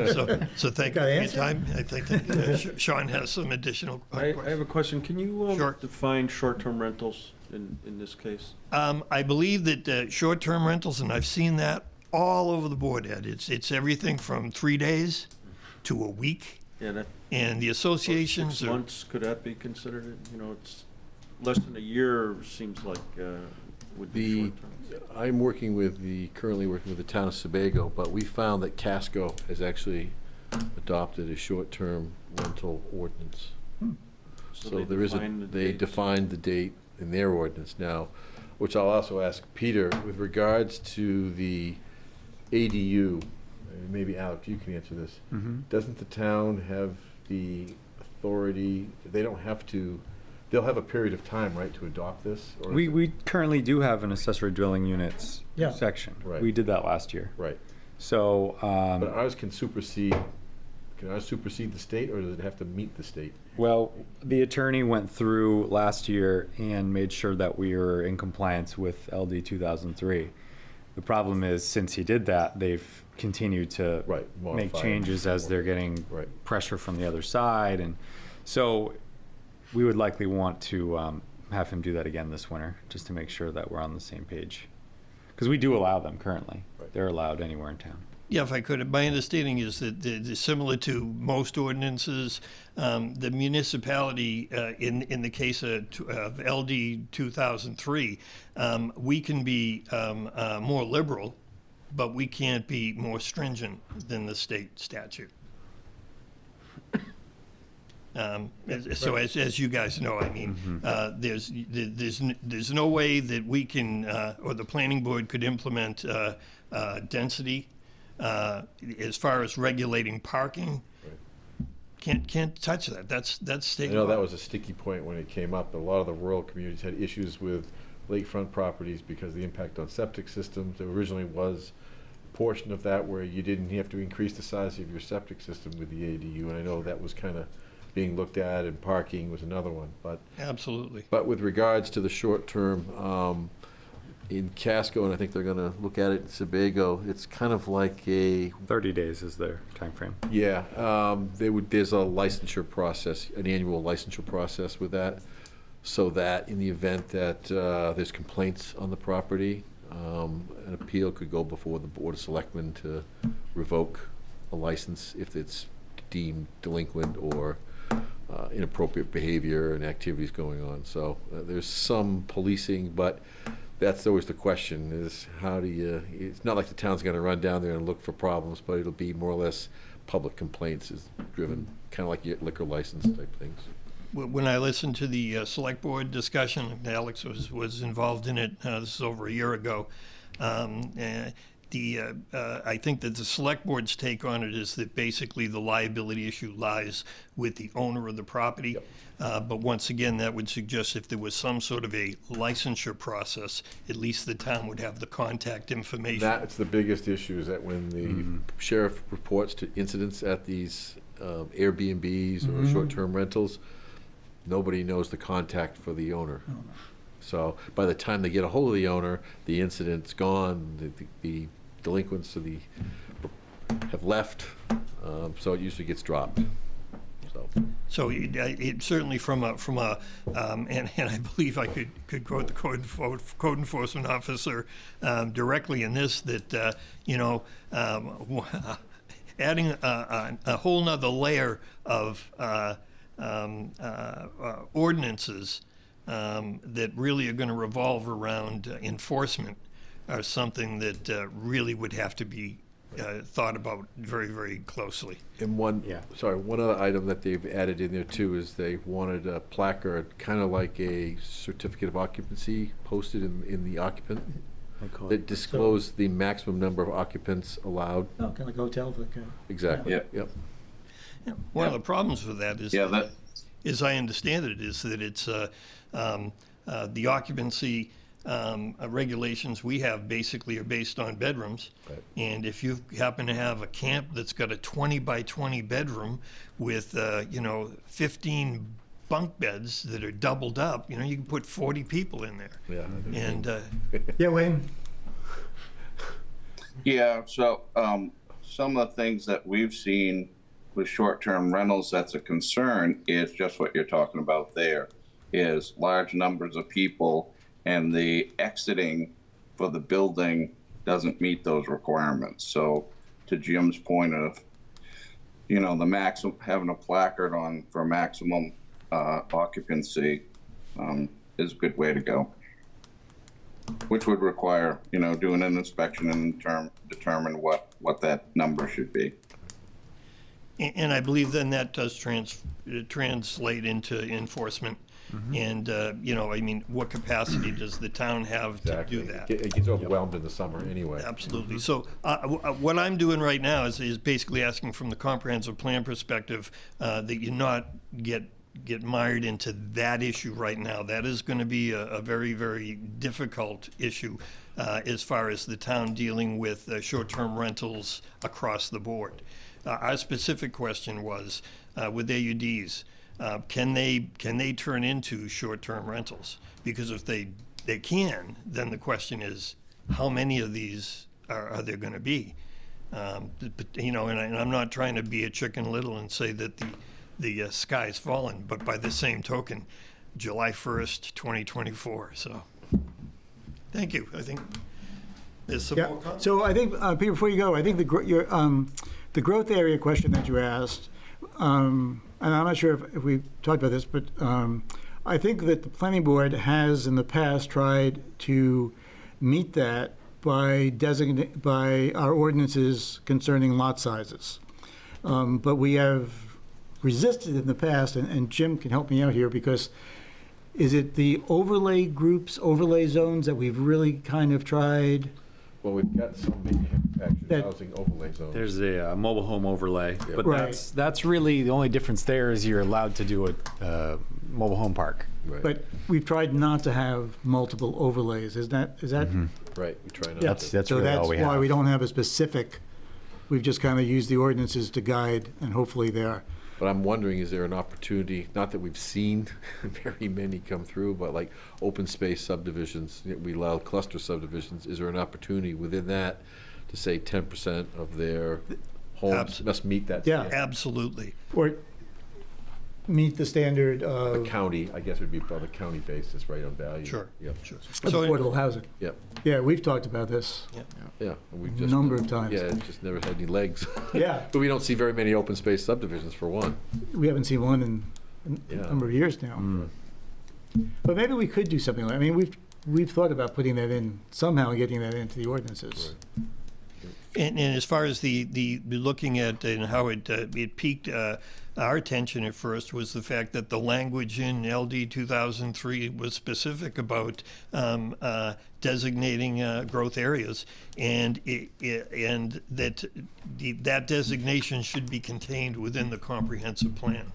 Speaker 15: So thank you for your time. I think that Sean has some additional
Speaker 3: I
Speaker 15: questions.
Speaker 3: have a question. Can you
Speaker 15: Sure.
Speaker 3: define short-term rentals in this case?
Speaker 15: I believe that short-term rentals, and I've seen that all over the board, Ed. It's everything from 3 days to a week.
Speaker 3: Yeah, that.
Speaker 15: And the associations
Speaker 3: 6 months, could that be considered? You know, it's less than a year seems like would be short-term.
Speaker 4: I'm currently working with the town of Sebago, but we found that Casco has actually adopted a short-term rental ordinance. So
Speaker 3: they
Speaker 4: there is
Speaker 3: define the
Speaker 4: they
Speaker 3: dates.
Speaker 4: defined the date in their ordinance now, which I'll also ask Peter, with regards to the ADU, maybe Alex, you can answer this. Doesn't the town have the authority, they don't have to, they'll have a period of time, right, to adopt this? Or is it-
Speaker 14: We currently do have an accessory dwelling units
Speaker 1: Yeah.
Speaker 14: section.
Speaker 4: Right.
Speaker 14: We did that last year.
Speaker 4: Right.
Speaker 14: So,
Speaker 4: But ours can supersede the state, or does it have to meet the state?
Speaker 14: well, the attorney went through last year and made sure that we were in compliance with LD 2003. The problem is, since he did that, they've continued to
Speaker 4: Right,
Speaker 14: make
Speaker 4: modify
Speaker 14: changes
Speaker 4: it.
Speaker 14: as they're getting
Speaker 4: Right.
Speaker 14: pressure from the other side. And so we would likely want to have him do that again this winter, just to make sure that we're on the same page. Because we do allow them currently.
Speaker 4: Right.
Speaker 14: They're allowed anywhere in town.
Speaker 15: Yeah, if I could, my understanding is that similar to most ordinances, the municipality, in the case of LD 2003, we can be more liberal, but we can't be more stringent than the state statute. So as you guys know, I mean, there's no way that we can, or the planning board could implement density. As far as regulating parking, can't touch that. That's
Speaker 4: I
Speaker 15: state
Speaker 4: know
Speaker 15: law.
Speaker 4: that was a sticky point when it came up. A lot of the rural communities had issues with lakefront properties because of the impact on septic systems. There originally was a portion of that where you didn't have to increase the size of your septic system with the ADU, and I know that was kind of being looked at, and parking was another one. But
Speaker 15: Absolutely.
Speaker 4: with regards to the short term, in Casco, and I think they're going to look at it in Sebago, it's kind of like a
Speaker 14: 30 days is their time frame.
Speaker 4: yeah, there's a licensure process, an annual licensure process with that, so that in the event that there's complaints on the property, an appeal could go before the Board of Selectmen to revoke a license if it's deemed delinquent or inappropriate behavior and activities going on. So there's some policing, but that's always the question, is how do you, it's not like the town's gonna run down there and look for problems, but it'll be more or less public complaints is driven, kind of like your liquor license type things.
Speaker 15: When I listened to the select board discussion, Alex was involved in it. This is over a year ago. I think that the select board's take on it is that basically the liability issue lies with the owner of the property. But once again, that would suggest if there was some sort of a licensure process, at least the town would have the contact information.
Speaker 4: That's the biggest issue, is that when the sheriff reports to incidents at these Airbnbs or short-term rentals, nobody knows the contact for the owner. So by the time they get a hold of the owner, the incident's gone, the delinquents have left, so it usually gets dropped.
Speaker 15: So it certainly from a and I believe I could quote the code enforcement officer directly in this, that adding a whole nother layer of ordinances that really are going to revolve around enforcement are something that really would have to be thought about very, very closely.
Speaker 4: And one other item that they've added in there too is they wanted a placard, kind of like a certificate of occupancy posted in the occupant that disclosed the maximum number of occupants allowed.
Speaker 1: Oh, kind of like a hotel.
Speaker 4: Exactly.
Speaker 9: Yeah.
Speaker 4: Yep.
Speaker 15: One of the problems with that is, as I understand it, is that it's the occupancy regulations we have basically are based on bedrooms.
Speaker 4: Right.
Speaker 15: And if you happen to have a camp that's got a 20 by 20 bedroom with 15 bunk beds that are doubled up, you can put 40 people in there.
Speaker 4: Yeah.
Speaker 15: And
Speaker 1: Yeah, Wayne?
Speaker 9: Yeah, so some of the things that we've seen with short-term rentals that's a concern is just what you're talking about there, is large numbers of people, and the exiting for the building doesn't meet those requirements. So to Jim's point of, the maximum, having a placard on for maximum occupancy is a good way to go. Which would require, doing an inspection and determine what that number should be.
Speaker 15: And I believe then that does translate into enforcement. And, what capacity does the town have to do that?
Speaker 4: It gets overwhelmed in the summer anyway.
Speaker 15: Absolutely. So what I'm doing right now is basically asking from the comprehensive plan perspective that you not get mired into that issue right now. That is going to be a very, very difficult issue as far as the town dealing with short-term rentals across the board. Our specific question was with AUDs. Can they turn into short-term rentals? Because if they can, then the question is, how many of these are there going to be? And I'm not trying to be a Chicken Little and say that the sky's fallen, but by the same token, July 1st, 2024. So, thank you. I think there's some more comments.
Speaker 1: So I think, Peter, before you go, I think the growth area question that you asked, and I'm not sure if we've talked about this, but I think that the planning board has in the past tried to meet that by our ordinances concerning lot sizes. But we have resisted in the past, and Jim can help me out here, because is it the overlay groups, overlay zones that we've really kind of tried?
Speaker 4: Well, we've got some manufactured housing overlay zones.
Speaker 14: There's a mobile home overlay, but
Speaker 1: Right.
Speaker 14: that's really the only difference there is you're allowed to do a mobile home park.
Speaker 4: Right.
Speaker 1: But we've tried not to have multiple overlays. Is that?
Speaker 4: Right, we try not
Speaker 1: Yeah.
Speaker 4: to.
Speaker 14: That's
Speaker 1: So
Speaker 14: really
Speaker 1: that's
Speaker 14: all we
Speaker 1: why
Speaker 14: have.
Speaker 1: we don't have a specific, we've just kind of used the ordinances to guide, and hopefully they're.
Speaker 4: But I'm wondering, is there an opportunity, not that we've seen very many come through, but like open space subdivisions, we allow cluster subdivisions, is there an opportunity within that to say 10% of their homes must meet that
Speaker 1: Yeah.
Speaker 4: standard?
Speaker 15: Absolutely.
Speaker 1: Or meet the standard of.
Speaker 4: The county, I guess it would be on a county basis, right, on value.
Speaker 15: Sure.
Speaker 4: Yep.
Speaker 15: Sure.
Speaker 1: Of affordable housing.
Speaker 4: Yep.
Speaker 1: Yeah, we've talked about this.
Speaker 4: Yeah. We've
Speaker 1: A
Speaker 4: just
Speaker 1: number of times.
Speaker 4: Yeah, it just never had any legs.
Speaker 1: Yeah.
Speaker 4: But we don't see very many open space subdivisions for one.
Speaker 1: We haven't seen one in a number of years now. But maybe we could do something like, I mean, we've thought about putting that in, somehow getting that into the ordinances.
Speaker 15: And as far as the looking at and how it piqued our attention at first was the fact that the language in LD 2003 was specific about designating growth areas, and that designation should be contained within the comprehensive plan.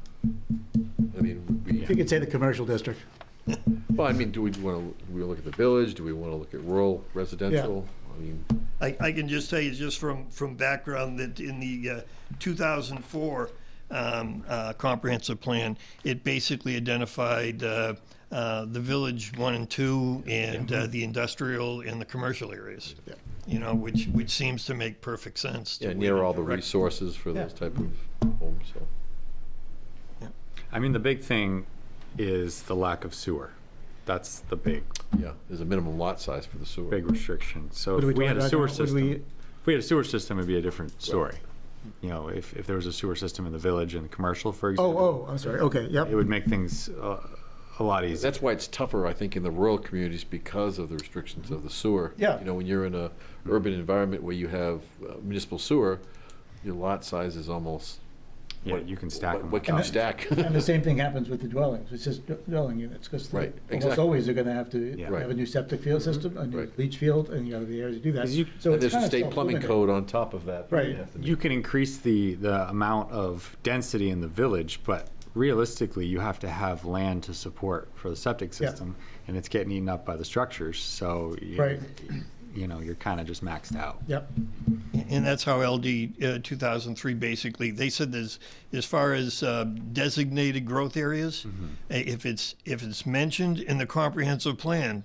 Speaker 4: I mean,
Speaker 1: You could say the commercial district.
Speaker 4: Well, I mean, do we look at the village? Do we want to look at rural residential? I mean,
Speaker 15: I can just tell you, just from background, that in the 2004 comprehensive plan, it basically identified the Village 1 and 2 and the industrial and the commercial areas.
Speaker 1: Yeah.
Speaker 15: You know, which seems to make perfect sense.
Speaker 4: Yeah, near all the resources for those type of homes, so.
Speaker 14: I mean, the big thing is the lack of sewer. That's the big,
Speaker 4: Yeah, there's a minimum lot size for the sewer.
Speaker 14: big restriction. So
Speaker 1: What do
Speaker 14: if
Speaker 1: we
Speaker 14: we had
Speaker 1: talk
Speaker 14: a
Speaker 1: about
Speaker 14: sewer
Speaker 1: now? What do
Speaker 14: system,
Speaker 1: we-
Speaker 14: if we had a sewer system, it'd be a different story. You know, if there was a sewer system in the village and the commercial, for example.
Speaker 1: Oh, I'm sorry. Okay, yep.
Speaker 14: It would make things a lot easier.
Speaker 4: That's why it's tougher, I think, in the rural communities because of the restrictions of the sewer.
Speaker 1: Yeah.
Speaker 4: You know, when you're in a urban environment where you have municipal sewer, your lot size is almost.
Speaker 14: Yeah, you can stack them.
Speaker 4: What can you stack?
Speaker 1: And the same thing happens with the dwellings, it's just dwelling units, because
Speaker 4: Right,
Speaker 1: almost
Speaker 4: exactly.
Speaker 1: always they're gonna have to
Speaker 14: Yeah.
Speaker 1: have a new septic field system, a new
Speaker 4: Right.
Speaker 1: leach field, and you gotta be able to do that.
Speaker 14: 'Cause you-
Speaker 1: So
Speaker 4: And
Speaker 1: it's
Speaker 4: there's a
Speaker 1: kind of
Speaker 4: state plumbing
Speaker 1: self-limiting.
Speaker 4: code on top of that. that
Speaker 1: Right.
Speaker 4: you have to meet.
Speaker 14: You can increase the amount of density in the village, but realistically, you have to have land to support for the septic
Speaker 1: Yeah.
Speaker 14: system, and it's getting eaten up by the structures, so
Speaker 1: Right.
Speaker 14: you know, you're kind of just maxed out.
Speaker 1: Yep,
Speaker 15: And that's how LD 2003 basically, they said there's, as far as designated growth areas, if it's mentioned in the comprehensive plan,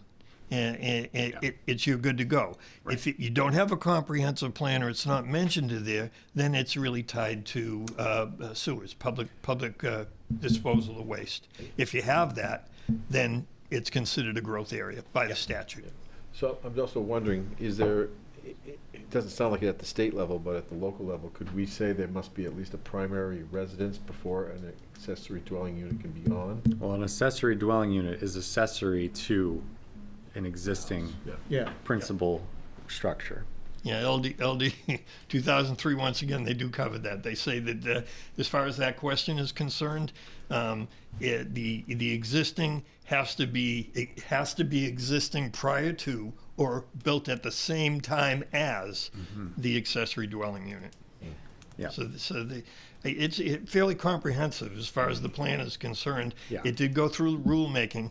Speaker 15: it's you're good to go. If you don't have a comprehensive plan or it's not mentioned in there, then it's really tied to sewers, public disposal of waste. If you have that, then it's considered a growth area by the statute.
Speaker 4: So I'm also wondering, is there, it doesn't sound like it at the state level, but at the local level, could we say there must be at least a primary residence before an accessory dwelling unit can be on?
Speaker 14: Well, an accessory dwelling unit is accessory to an existing
Speaker 1: yeah.
Speaker 14: principal structure.
Speaker 15: Yeah, LD 2003, once again, they do cover that. They say that as far as that question is concerned, the existing has to be existing prior to or built at the same time as the accessory dwelling unit.
Speaker 14: Yeah.
Speaker 15: So it's fairly comprehensive as far as the plan is concerned.
Speaker 14: Yeah.
Speaker 15: It did go through rulemaking.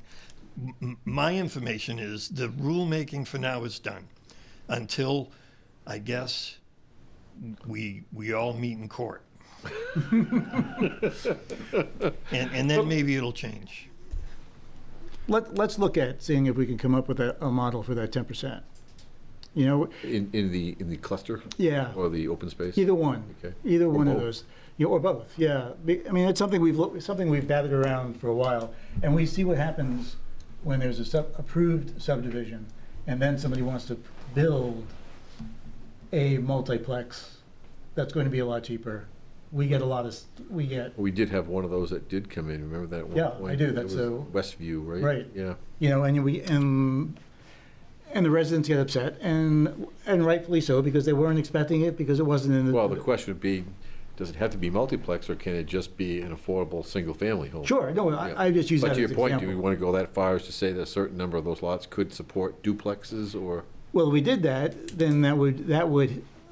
Speaker 15: My information is the rulemaking for now is done until, I guess, we all meet in court. and then maybe it'll change.
Speaker 1: Let's look at seeing if we can come up with a model for that 10%. You know,
Speaker 4: In the cluster?
Speaker 1: Yeah.
Speaker 4: Or the open space?
Speaker 1: either one,
Speaker 4: Okay.
Speaker 1: either
Speaker 4: Or
Speaker 1: one of
Speaker 4: both.
Speaker 1: those, or both, yeah. I mean, it's something we've batted around for a while, and we see what happens when there's a approved subdivision, and then somebody wants to build a multiplex that's going to be a lot cheaper. We get,
Speaker 4: We did have one of those that did come in, remember that one?
Speaker 1: Yeah, I
Speaker 4: point?
Speaker 1: do,
Speaker 4: It
Speaker 1: that's
Speaker 4: was
Speaker 1: a-
Speaker 4: Westview, right?
Speaker 1: Right.
Speaker 4: Yeah.
Speaker 1: you know, and the residents get upset, and rightfully so, because they weren't expecting it, because it wasn't in the.
Speaker 4: Well, the question would be, does it have to be multiplex, or can it just be an affordable, single-family home?
Speaker 1: Sure, no,
Speaker 4: Yeah.
Speaker 1: I just use that
Speaker 4: But
Speaker 1: as
Speaker 4: to
Speaker 1: an
Speaker 4: your point, do
Speaker 1: example.
Speaker 4: we want to go that far as to say that a certain number of those lots could support duplexes, or?
Speaker 1: Well, if we did that, then that would,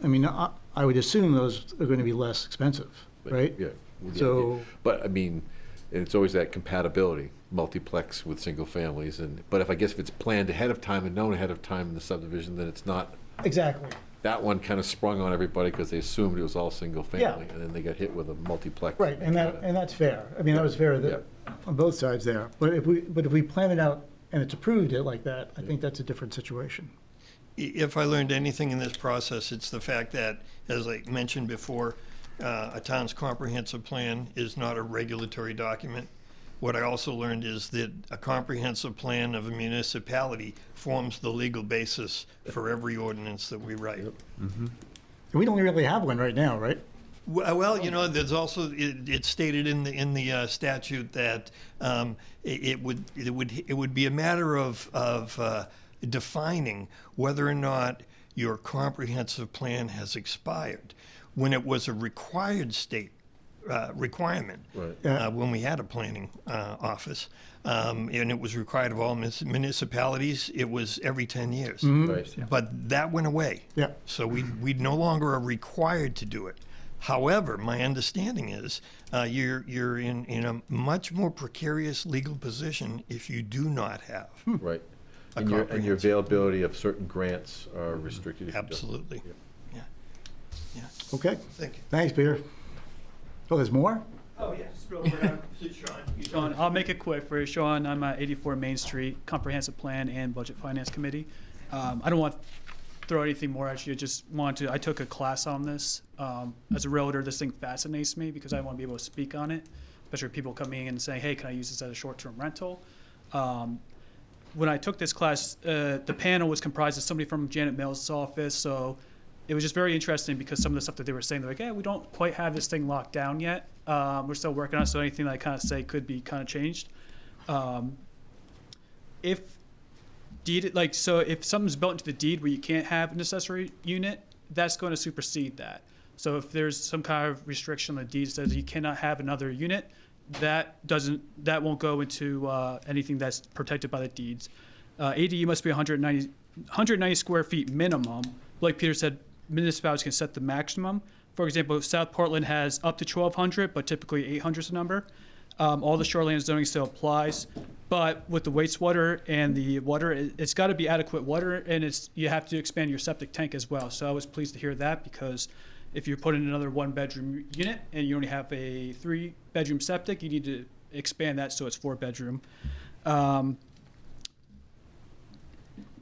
Speaker 1: I mean, I would assume those are going to be less expensive, right?
Speaker 4: Yeah.
Speaker 1: So-
Speaker 4: But, I mean, and it's always that compatibility, multiplex with single families, but if it's planned ahead of time and known ahead of time in the subdivision, then it's not,
Speaker 1: Exactly.
Speaker 4: that one kind of sprung on everybody because they assumed it was all single family, and then they got hit with a multiplex.
Speaker 1: Right, and that's fair. I mean, that was fair on both sides there. But if we plan it out and it's approved it like that, I think that's a different situation.
Speaker 15: If I learned anything in this process, it's the fact that, as I mentioned before, a town's comprehensive plan is not a regulatory document. What I also learned is that a comprehensive plan of a municipality forms the legal basis for every ordinance that we write.
Speaker 1: And we don't really have one right now, right?
Speaker 15: Well, you know, there's also, it's stated in the statute that it would be a matter of defining whether or not your comprehensive plan has expired. When it was a required state requirement,
Speaker 4: Right.
Speaker 15: when we had a planning office, and it was required of all municipalities, it was every 10 years.
Speaker 4: Right.
Speaker 15: But that went away.
Speaker 1: Yeah.
Speaker 15: So we no longer are required to do it. However, my understanding is you're in a much more precarious legal position if you do not have.
Speaker 4: Right. And your availability of certain grants are restricted. if you don't.
Speaker 15: Absolutely. Yeah.
Speaker 1: Okay.
Speaker 15: Thank you.
Speaker 1: Thanks, Peter. Oh, there's more?
Speaker 16: Oh, yeah, just real quick, Sean, I'll make it quick for you, Sean. I'm at 84 Main Street, Comprehensive Plan and Budget Finance Committee. I don't want to throw anything more at you, just wanted to, I took a class on this. As a realtor, this thing fascinates me because I want to be able to speak on it, especially people coming in and saying, hey, can I use this as a short-term rental? When I took this class, the panel was comprised of somebody from Janet Mills' office, so it was just very interesting because some of the stuff that they were saying, they're like, yeah, we don't quite have this thing locked down yet. We're still working on it, so anything that I kind of say could be kind of changed. If something's built into the deed where you can't have an accessory unit, that's going to supersede that. So if there's some kind of restriction on the deed that says you cannot have another unit, that won't go into anything that's protected by the deeds. ADU must be 190 square feet minimum. Like Peter said, municipalities can set the maximum. For example, South Portland has up to 1,200, but typically 800 is the number. All the shoreline zoning still applies, but with the wastewater and the water, it's got to be adequate water, and you have to expand your septic tank as well. So I was pleased to hear that, because if you put in another 1-bedroom unit and you only have a 3-bedroom septic, you need to expand that so it's 4-bedroom.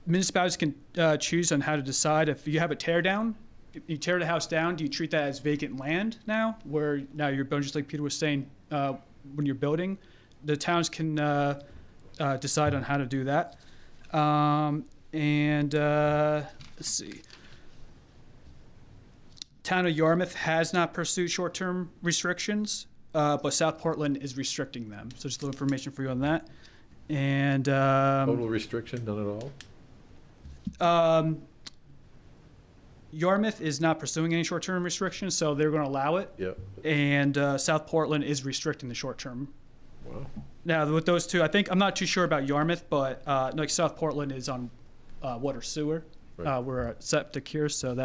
Speaker 16: Municipalities can choose on how to decide if you have a tear down. If you tear the house down, do you treat that as vacant land now, where now you're building, just like Peter was saying, when you're building? The towns can decide on how to do that. Let's see. Town of Yarmouth has not pursued short-term restrictions, but South Portland is restricting them. So just a little information for you on that. And
Speaker 4: Total restriction, none at all?
Speaker 16: Yarmouth is not pursuing any short-term restrictions, so they're going to allow it.
Speaker 4: Yep.
Speaker 16: And South Portland is restricting the short-term.
Speaker 4: Wow.
Speaker 16: Now, with those two, I'm not too sure about Yarmouth, but like South Portland is on water sewer.
Speaker 4: Right.
Speaker 16: We're a septic here, so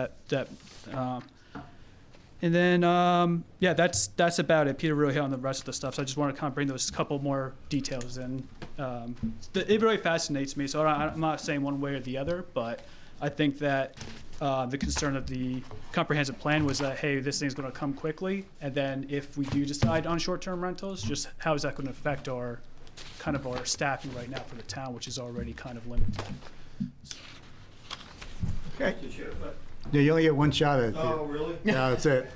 Speaker 16: and then, yeah, that's about it. Peter really hit on the rest of the stuff, so I just want to kind of bring those couple more details in. It really fascinates me, so I'm not saying one way or the other, but I think that the concern of the comprehensive plan was that, hey, this thing's going to come quickly, and then if we do decide on short-term rentals, just how is that going to affect our staffing right now for the town, which is already kind of limited.
Speaker 1: Okay. Yeah, you only get one shot at it.
Speaker 15: Oh, really?
Speaker 1: Yeah, that's it.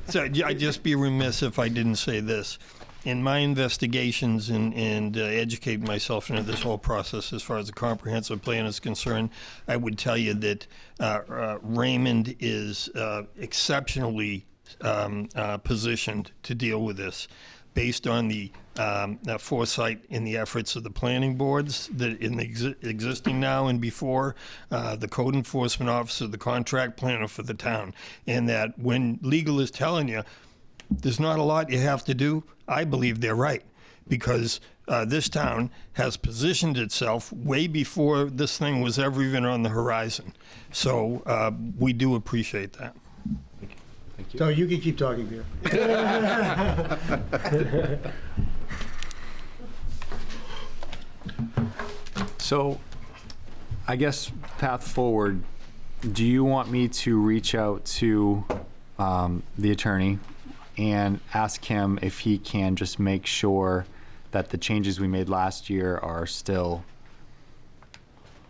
Speaker 15: So I'd just be remiss if I didn't say this. In my investigations and educating myself into this whole process as far as the comprehensive plan is concerned, I would tell you that Raymond is exceptionally positioned to deal with this, based on the foresight in the efforts of the planning boards that in the existing now and before, the code enforcement officer, the contract planner for the town, and that when legal is telling you there's not a lot you have to do, I believe they're right, because this town has positioned itself way before this thing was ever even on the horizon. So we do appreciate that.
Speaker 4: Thank you.
Speaker 1: So you can keep talking, Peter.
Speaker 14: So, I guess path forward, do you want me to reach out to the attorney and ask him if he can just make sure that the changes we made last year are still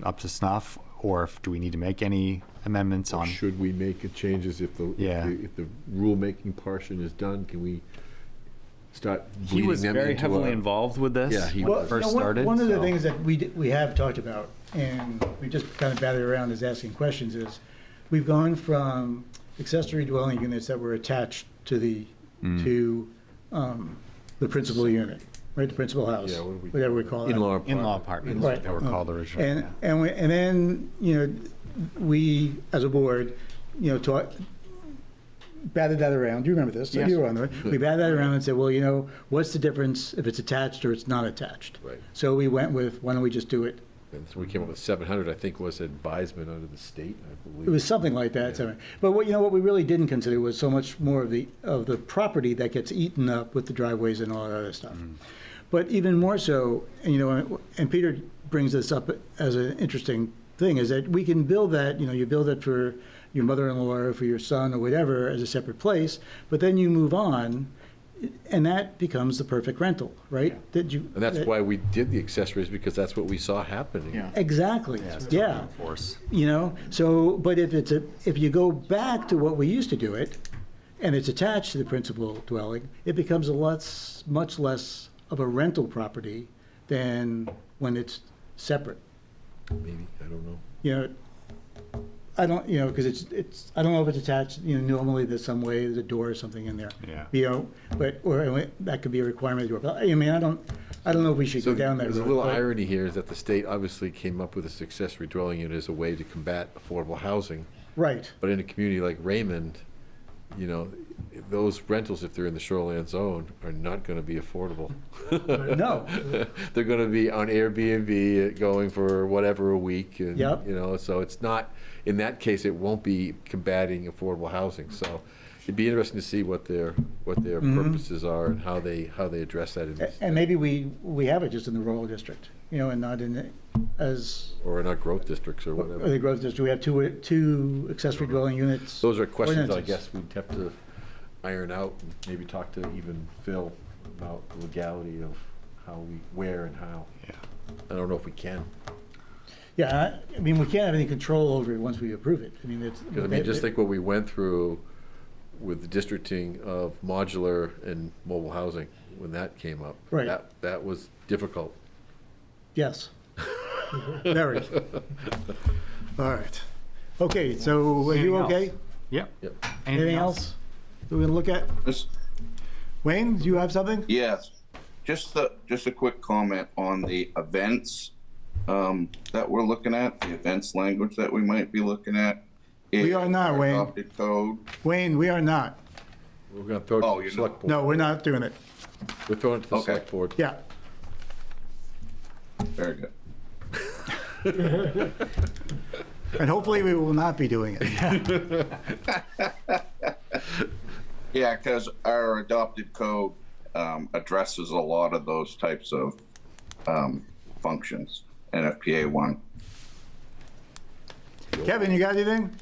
Speaker 14: up to snuff, or do we need to make any amendments
Speaker 4: Or
Speaker 14: on?
Speaker 4: should we make changes if the rulemaking portion is done? Can we start
Speaker 14: He
Speaker 4: bleeding
Speaker 14: was
Speaker 4: them
Speaker 14: very
Speaker 4: into
Speaker 14: heavily
Speaker 4: our-
Speaker 14: involved with this
Speaker 4: Yeah, he
Speaker 14: when
Speaker 4: was.
Speaker 14: it first
Speaker 1: You know,
Speaker 14: started.
Speaker 1: One of the
Speaker 14: so-
Speaker 1: things that we have talked about, and we just kind of batted around as asking questions, is we've gone from accessory dwelling units that were attached to the principal unit, right, the principal house,
Speaker 4: Yeah, what do we-
Speaker 1: whatever we call it.
Speaker 14: In-law apartments,
Speaker 1: Right.
Speaker 14: they were called originally.
Speaker 1: And then, we, as a board, batted that around. Do you remember this?
Speaker 14: Yes.
Speaker 1: You were on there. We batted that around and said, well, what's the difference if it's attached or it's not attached?
Speaker 4: Right.
Speaker 1: So we went with, why don't we just do it?
Speaker 4: And so we came up with 700, I think, was advisement under the state, I believe.
Speaker 1: It was something like that.
Speaker 4: Yeah.
Speaker 1: But what we really didn't consider was so much more of the property that gets eaten up with the driveways and all that other stuff. But even more so, and Peter brings this up as an interesting thing, is that we can build that, you build it for your mother-in-law or for your son or whatever as a separate place, but then you move on, and that becomes the perfect rental, right?
Speaker 4: And that's why we did the accessories, because that's what we saw happening.
Speaker 13: Yeah.
Speaker 1: Exactly,
Speaker 14: it's
Speaker 1: yeah.
Speaker 14: Force.
Speaker 1: You know, so, but if you go back to what we used to do it, and it's attached to the principal dwelling, it becomes much less of a rental property than when it's separate.
Speaker 4: Maybe, I don't know.
Speaker 1: You know, I don't, you know, because it's, I don't know if it's attached, you know, normally there's some way, there's a door or something in there.
Speaker 14: Yeah.
Speaker 1: You know, but, or that could be a requirement. But, I mean, I don't know if we should go down that road.
Speaker 4: There's a little
Speaker 1: but-
Speaker 4: irony here, is that the state obviously came up with this accessory dwelling unit as a way to combat affordable housing.
Speaker 1: Right.
Speaker 4: But in a community like Raymond, you know, those rentals, if they're in the shoreline zone, are not gonna be affordable.
Speaker 1: No.
Speaker 4: They're gonna be on Airbnb, going for whatever a week, and,
Speaker 1: Yep.
Speaker 4: you know, so it's not, in that case, it won't be combating affordable housing, so it'd be interesting to see what their purposes are and how they address that in this.
Speaker 1: And maybe we have it just in the rural district, you know, and not in the, as,
Speaker 4: Or in our growth districts or
Speaker 1: or
Speaker 4: whatever.
Speaker 1: the growth district. We have two accessory dwelling units.
Speaker 4: Those are questions I
Speaker 1: ordinances.
Speaker 4: guess we'd have to iron out, and maybe talk to even Phil about the legality of where and how.
Speaker 14: Yeah.
Speaker 4: I don't know if we can.
Speaker 1: Yeah, I mean, we can't have any control over it once we approve it. I mean, it's.
Speaker 4: Because, I mean, just think what we went through with the districting of modular and mobile housing when that came up.
Speaker 1: Right.
Speaker 4: That was difficult.
Speaker 1: Yes. Very. All right. Okay, so are you
Speaker 14: Anything
Speaker 1: okay?
Speaker 14: else? Yep.
Speaker 4: Yep.
Speaker 1: Anything else that we're gonna look at? Wayne, do you have something?
Speaker 9: Yes, just a quick comment on the events that we're looking at, the events language that we might be looking at.
Speaker 1: We are not,
Speaker 9: Our
Speaker 1: Wayne.
Speaker 9: adopted code.
Speaker 1: Wayne, we are not.
Speaker 4: We're gonna throw it
Speaker 9: Oh,
Speaker 4: to the
Speaker 9: you're
Speaker 4: select board.
Speaker 1: No, we're not doing it.
Speaker 4: We're throwing it to the
Speaker 9: Okay.
Speaker 4: select board.
Speaker 1: Yeah.
Speaker 9: Very good.
Speaker 1: And hopefully we will not be doing it.
Speaker 9: Yeah, because our adopted code addresses a lot of those types of functions, NFPA 1.
Speaker 1: Kevin, you got anything?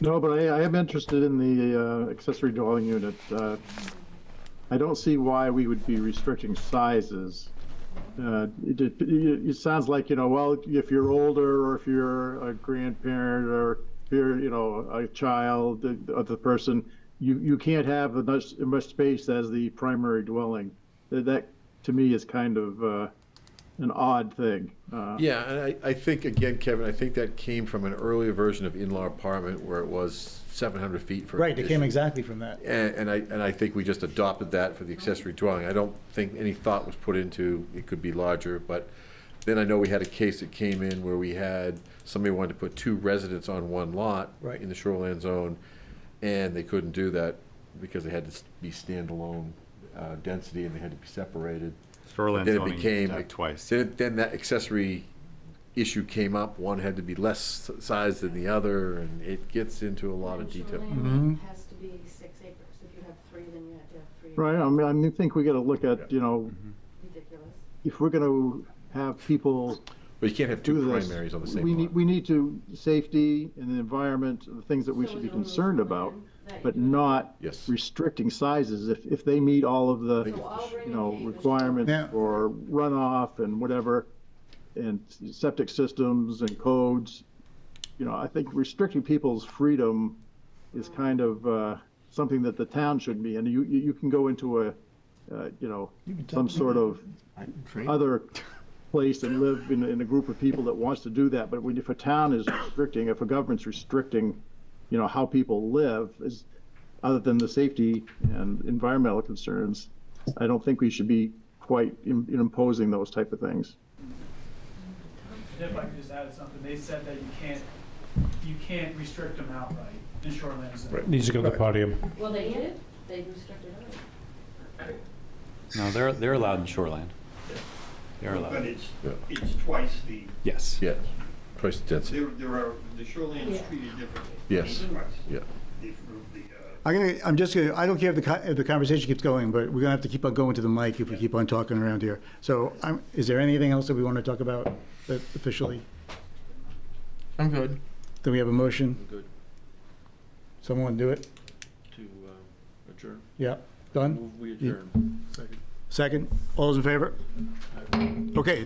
Speaker 8: No, but I am interested in the accessory dwelling unit. I don't see why we would be restricting sizes. It sounds like, you know, well, if you're older or if you're a grandparent or if you're, you know, a child of the person, you can't have as much space as the primary dwelling. That to me is kind of an odd thing.
Speaker 4: Yeah, and I think, again, Kevin, I think that came from an earlier version of in-law apartment where it was 700 feet for.
Speaker 1: Right, it came exactly from that.
Speaker 4: And I think we just adopted that for the accessory dwelling. I don't think any thought was put into it could be larger, but then I know we had a case that came in where we had, somebody wanted to put 2 residents on one lot.
Speaker 1: Right.
Speaker 4: In the shoreline zone, and they couldn't do that because they had to be standalone density and they had to be separated.
Speaker 14: Shoreline
Speaker 4: Then it
Speaker 14: zoning,
Speaker 4: became,
Speaker 14: like twice.
Speaker 4: then that accessory issue came up. One had to be less size than the other, and it gets into a lot of detail.
Speaker 5: Shoreline has to be 6 acres. If you have 3, then you have to have 3.
Speaker 8: Right, I mean, I think we got to look at, you know,
Speaker 5: Ridiculous.
Speaker 8: if we're going to have people
Speaker 4: But you can't have
Speaker 8: do
Speaker 4: 2
Speaker 8: this,
Speaker 4: primaries on the same
Speaker 8: we
Speaker 4: lot.
Speaker 8: need, we need to, safety and the environment, the things that we should be concerned about, but not
Speaker 4: Yes.
Speaker 8: restricting sizes. If they meet all of the,
Speaker 5: So I'll bring
Speaker 8: you know,
Speaker 5: in the
Speaker 8: requirements
Speaker 1: Yeah.
Speaker 8: for runoff and whatever, and septic systems and codes, you know, I think restricting people's freedom is kind of something that the town shouldn't be. And you can go into a, you know, some sort of other place and live in a group of people that wants to do that. But if a town is restricting, if a government's restricting, you know, how people live, is other than the safety and environmental concerns, I don't think we should be quite imposing those type of things.
Speaker 16: If I could just add something, they said that you can't restrict them outright in shoreline zone.
Speaker 11: Needs to go to the podium.
Speaker 5: Well, they did. They restricted it.
Speaker 14: No, they're allowed in shoreland. They're allowed.
Speaker 15: But it's twice the,
Speaker 14: Yes.
Speaker 4: Yeah, twice the density.
Speaker 15: there are, the shoreline is treated differently.
Speaker 4: Yes.
Speaker 15: Twice.
Speaker 4: Yeah.
Speaker 1: I'm just gonna, I don't care if the conversation keeps going, but we're gonna have to keep on going to the mic if we keep on talking around here. So, is there anything else that we want to talk about officially?
Speaker 13: I'm good.
Speaker 1: Then we have a motion.
Speaker 3: Good.
Speaker 1: Someone want to do it?
Speaker 3: To adjourn.
Speaker 1: Yeah, done?
Speaker 3: Move we adjourn.
Speaker 1: Second. All those in favor? Okay.